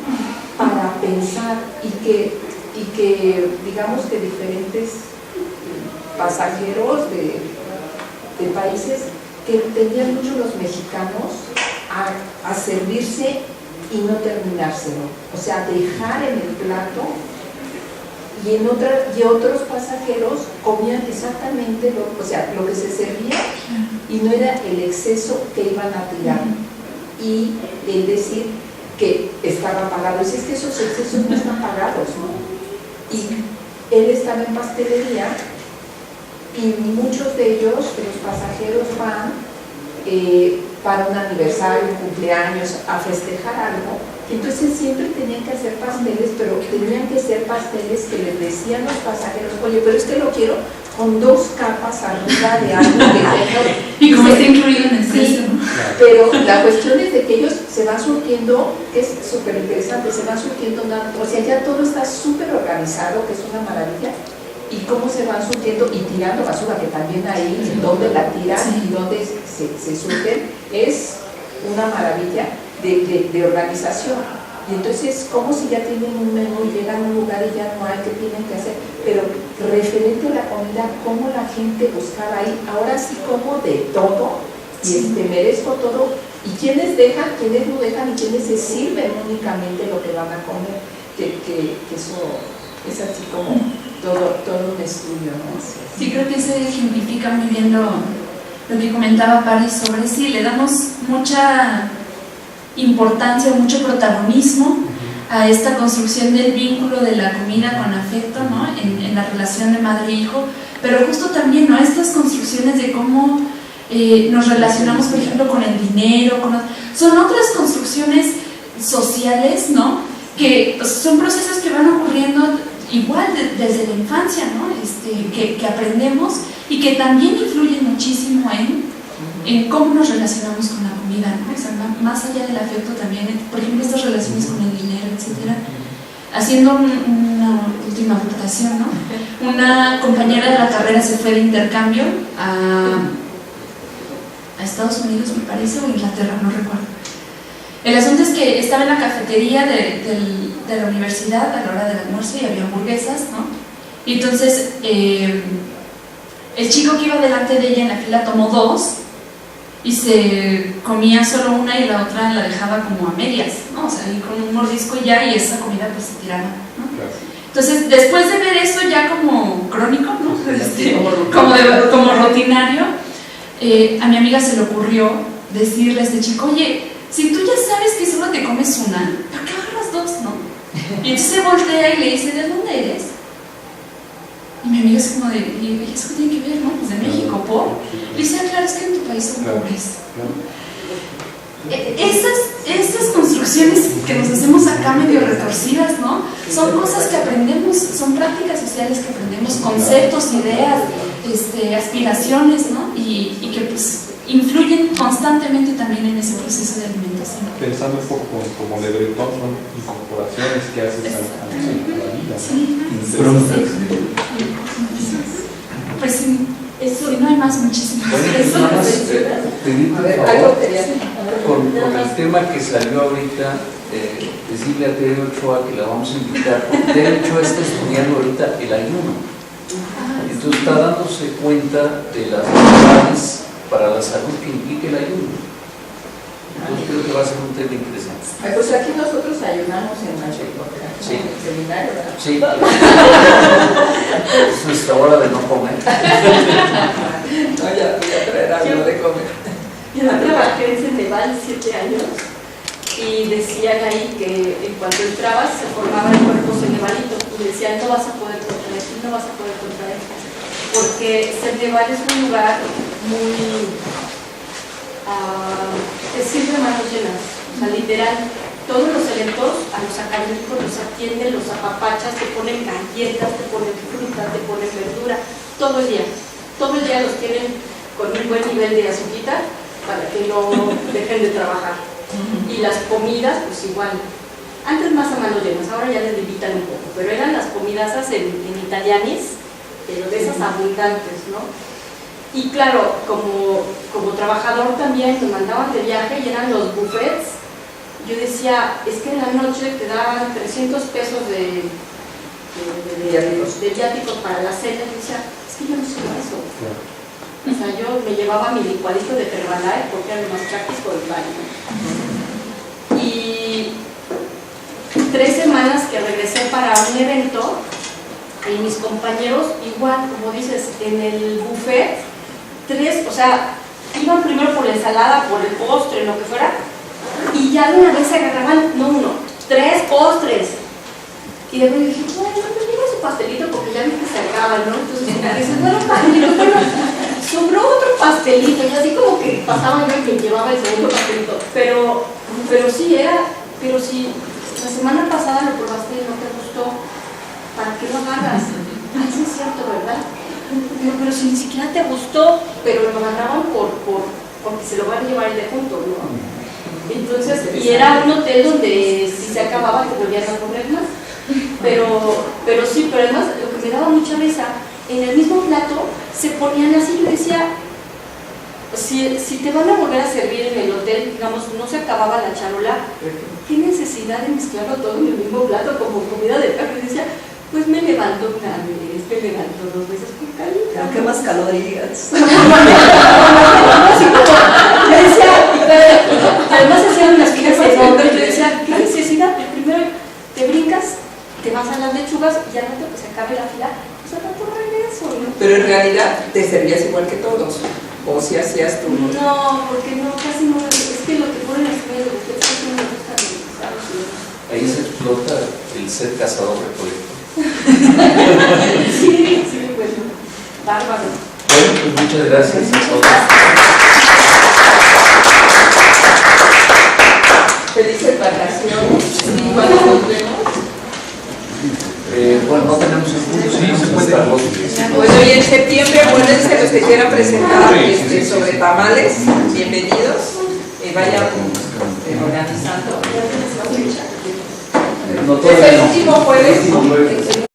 para pensar y que digamos que diferentes pasajeros de países que tenían mucho los mexicanos a servirse y no terminárselo, o sea, dejar en el plato y otros pasajeros comían exactamente lo que se servía y no era el exceso que iban a tirar y el decir que estaba pagado. Es que esos excesos no están pagados, ¿no? Y él estaba en pastelería y muchos de ellos, los pasajeros, van para un aniversario, un cumpleaños, a festejar algo. Entonces siempre tenían que hacer pasteles, pero tenían que ser pasteles que les decían los pasajeros, oye, pero es que lo quiero con 2 capas arriba de algo que tengo. Y como está incluido en el precio. Sí, pero la cuestión es de que ellos se van surtiendo, que es súper interesante, se van surtiendo, o sea, ya todo está súper organizado, que es una maravilla, y cómo se van surtiendo y tirando basura, que también ahí, donde la tiran y donde se surten, es una maravilla de organización. Y entonces, como si ya tienen un menú y llegan a un lugar y ya no hay, ¿qué tienen que hacer? Pero referente a la comida, cómo la gente buscaba ahí, ahora sí como de todo, y merezco todo, y quienes dejan, quienes no dejan, y quienes se sirven únicamente lo que van a comer, que eso es así como todo un estudio, ¿no? Sí, creo que se ejemplifica muy bien lo que comentaba Paris sobre sí, le damos mucha importancia, mucho protagonismo a esta construcción del vínculo de la comida con afecto, ¿no? En la relación de madre-hijo, pero justo también, ¿no? Estas construcciones de cómo nos relacionamos, por ejemplo, con el dinero, son otras construcciones sociales, ¿no? Que son procesos que van ocurriendo igual desde la infancia, ¿no? Que aprendemos y que también influyen muchísimo en cómo nos relacionamos con la comida, ¿no? O sea, más allá del afecto también, por ejemplo, estas relaciones con el dinero, etcétera. Haciendo una última aportación, ¿no? Una compañera de la carrera se fue de intercambio a Estados Unidos, me parece, o Inglaterra, no recuerdo. El asunto es que estaba en la cafetería de la universidad a la hora del almuerzo y había hamburguesas, ¿no? Y entonces el chico que iba delante de ella en la fila tomó 2 y se comía solo una y la otra la dejaba como a medias, ¿no? O sea, ahí con un mordisco ya, y esa comida pues se tiraba, ¿no? Claro. Entonces, después de ver eso ya como crónico, ¿no? Como rutinario, a mi amiga se le ocurrió decirle a este chico, oye, si tú ya sabes que solo te comes una, ¿para qué agarras 2, no? Y entonces se voltea y le dice, ¿de dónde eres? Y mi amiga es como de, ¿y eso qué tiene que ver, no? Pues de México, ¿por? Le dice, claro, es que en tu país son pobres. Estas construcciones que nos hacemos acá medio retorcidas, ¿no? Son cosas que aprendemos, son prácticas sociales que aprendemos, conceptos, ideas, aspiraciones, ¿no? Y que pues influyen constantemente también en ese proceso de alimentación. Pensando un poco como de Breton, son incorporaciones que haces a la vida. Sí. Pues sí, eso, no hay más, muchísimas gracias. Nada más pedir por favor, con el tema que salió ahorita, decirle a Tere Ochoa que la vamos a invitar, porque Tere Ochoa está estudiando ahorita el ayuno. Entonces está dándose cuenta de las bondades para la salud que implica el ayuno. Entonces creo que va a ser un tema interesante. Pues aquí nosotros ayunamos en Manchego, sí. En el seminario, ¿verdad? Sí. Es nuestra hora de no comer. No, ya voy a traer algo de comer. Yo trabajé en Ceneval 7 años y decían ahí que en cuanto entrabas se formaba el cuerpo cenevalito y decían no vas a poder contraer, no vas a poder contraer, porque Ceneval es un lugar muy que sirve manos llenas, o sea, literal, todos los eventos a los académicos los atienden, los apapachas, te ponen galletas, te ponen fruta, te ponen verdura, todo el día los tienen con un buen nivel de azuquita para que no dejen de trabajar. Y las comidas, pues igual, antes más a manos llenas, ahora ya les limitan un poco, pero eran las comidasas en italianis, pero de esas abundantes, ¿no? Y claro, como trabajador también me mandaban de viaje y eran los buffets. Yo decía, es que en la noche te daban 300 pesos de viáticos para la cena. Y decía, es que yo no sé eso. O sea, yo me llevaba mi licuadito de Herbalife porque era lo más práctico del baño. Y 3 semanas que regresé para un evento, y mis compañeros, igual, como dices, en el buffet, 3, o sea, iban primero por la ensalada, por el postre, lo que fuera, y ya de una vez se agarraban, no 1, 3 postres. Y luego dije, bueno, pues mira su pastelito porque ya vi que se acaba, ¿no? Entonces, dices, bueno, pastelito, pero sobró otro pastelito, y así como que pasaba yo y me llevaba el segundo pastelito. Pero sí era, pero si la semana pasada lo probaste y no te gustó, ¿para qué lo agarras? Ay, sí es cierto, ¿verdad? Pero si ni siquiera te gustó, pero lo agarraban porque se lo van a llevar de junto, ¿no? Entonces, y era un hotel donde si se acababa te volvían a comer más. Pero sí, pero además lo que me daba mucha risa, en el mismo plato se ponían así. Yo decía, si te van a volver a servir en el hotel, digamos, no se acababa la charola, ¿qué necesidad de mezclarlo todo en el mismo plato como comida de perro? Y decía, pues me levanto una vez, me levanto 2 veces con calita. ¿Qué más calorías? Yo decía, además hacían unas fijas de nombre, yo decía, ¿qué necesidad? Primero te brincas, te vas a las lechugas y al rato que se acabe la fila, pues al rato regreso, ¿no? Pero en realidad te servías igual que todos, o si hacías tú. No, porque no, casi no, es que lo que ponen es medio, es que no me gusta revisar. Ahí se explota el ser cazador-recolector. Sí, bueno, bárbaro. Bueno, pues muchas gracias a todos. Felices vacaciones. Sí, cuando nos vemos. Bueno, no tenemos el punto, sí, se puede. Bueno, y en septiembre, acuérdense los que quieran presentar sobre tamales, bienvenidos, vayan organizando. No, Es el último jueves, ¿no?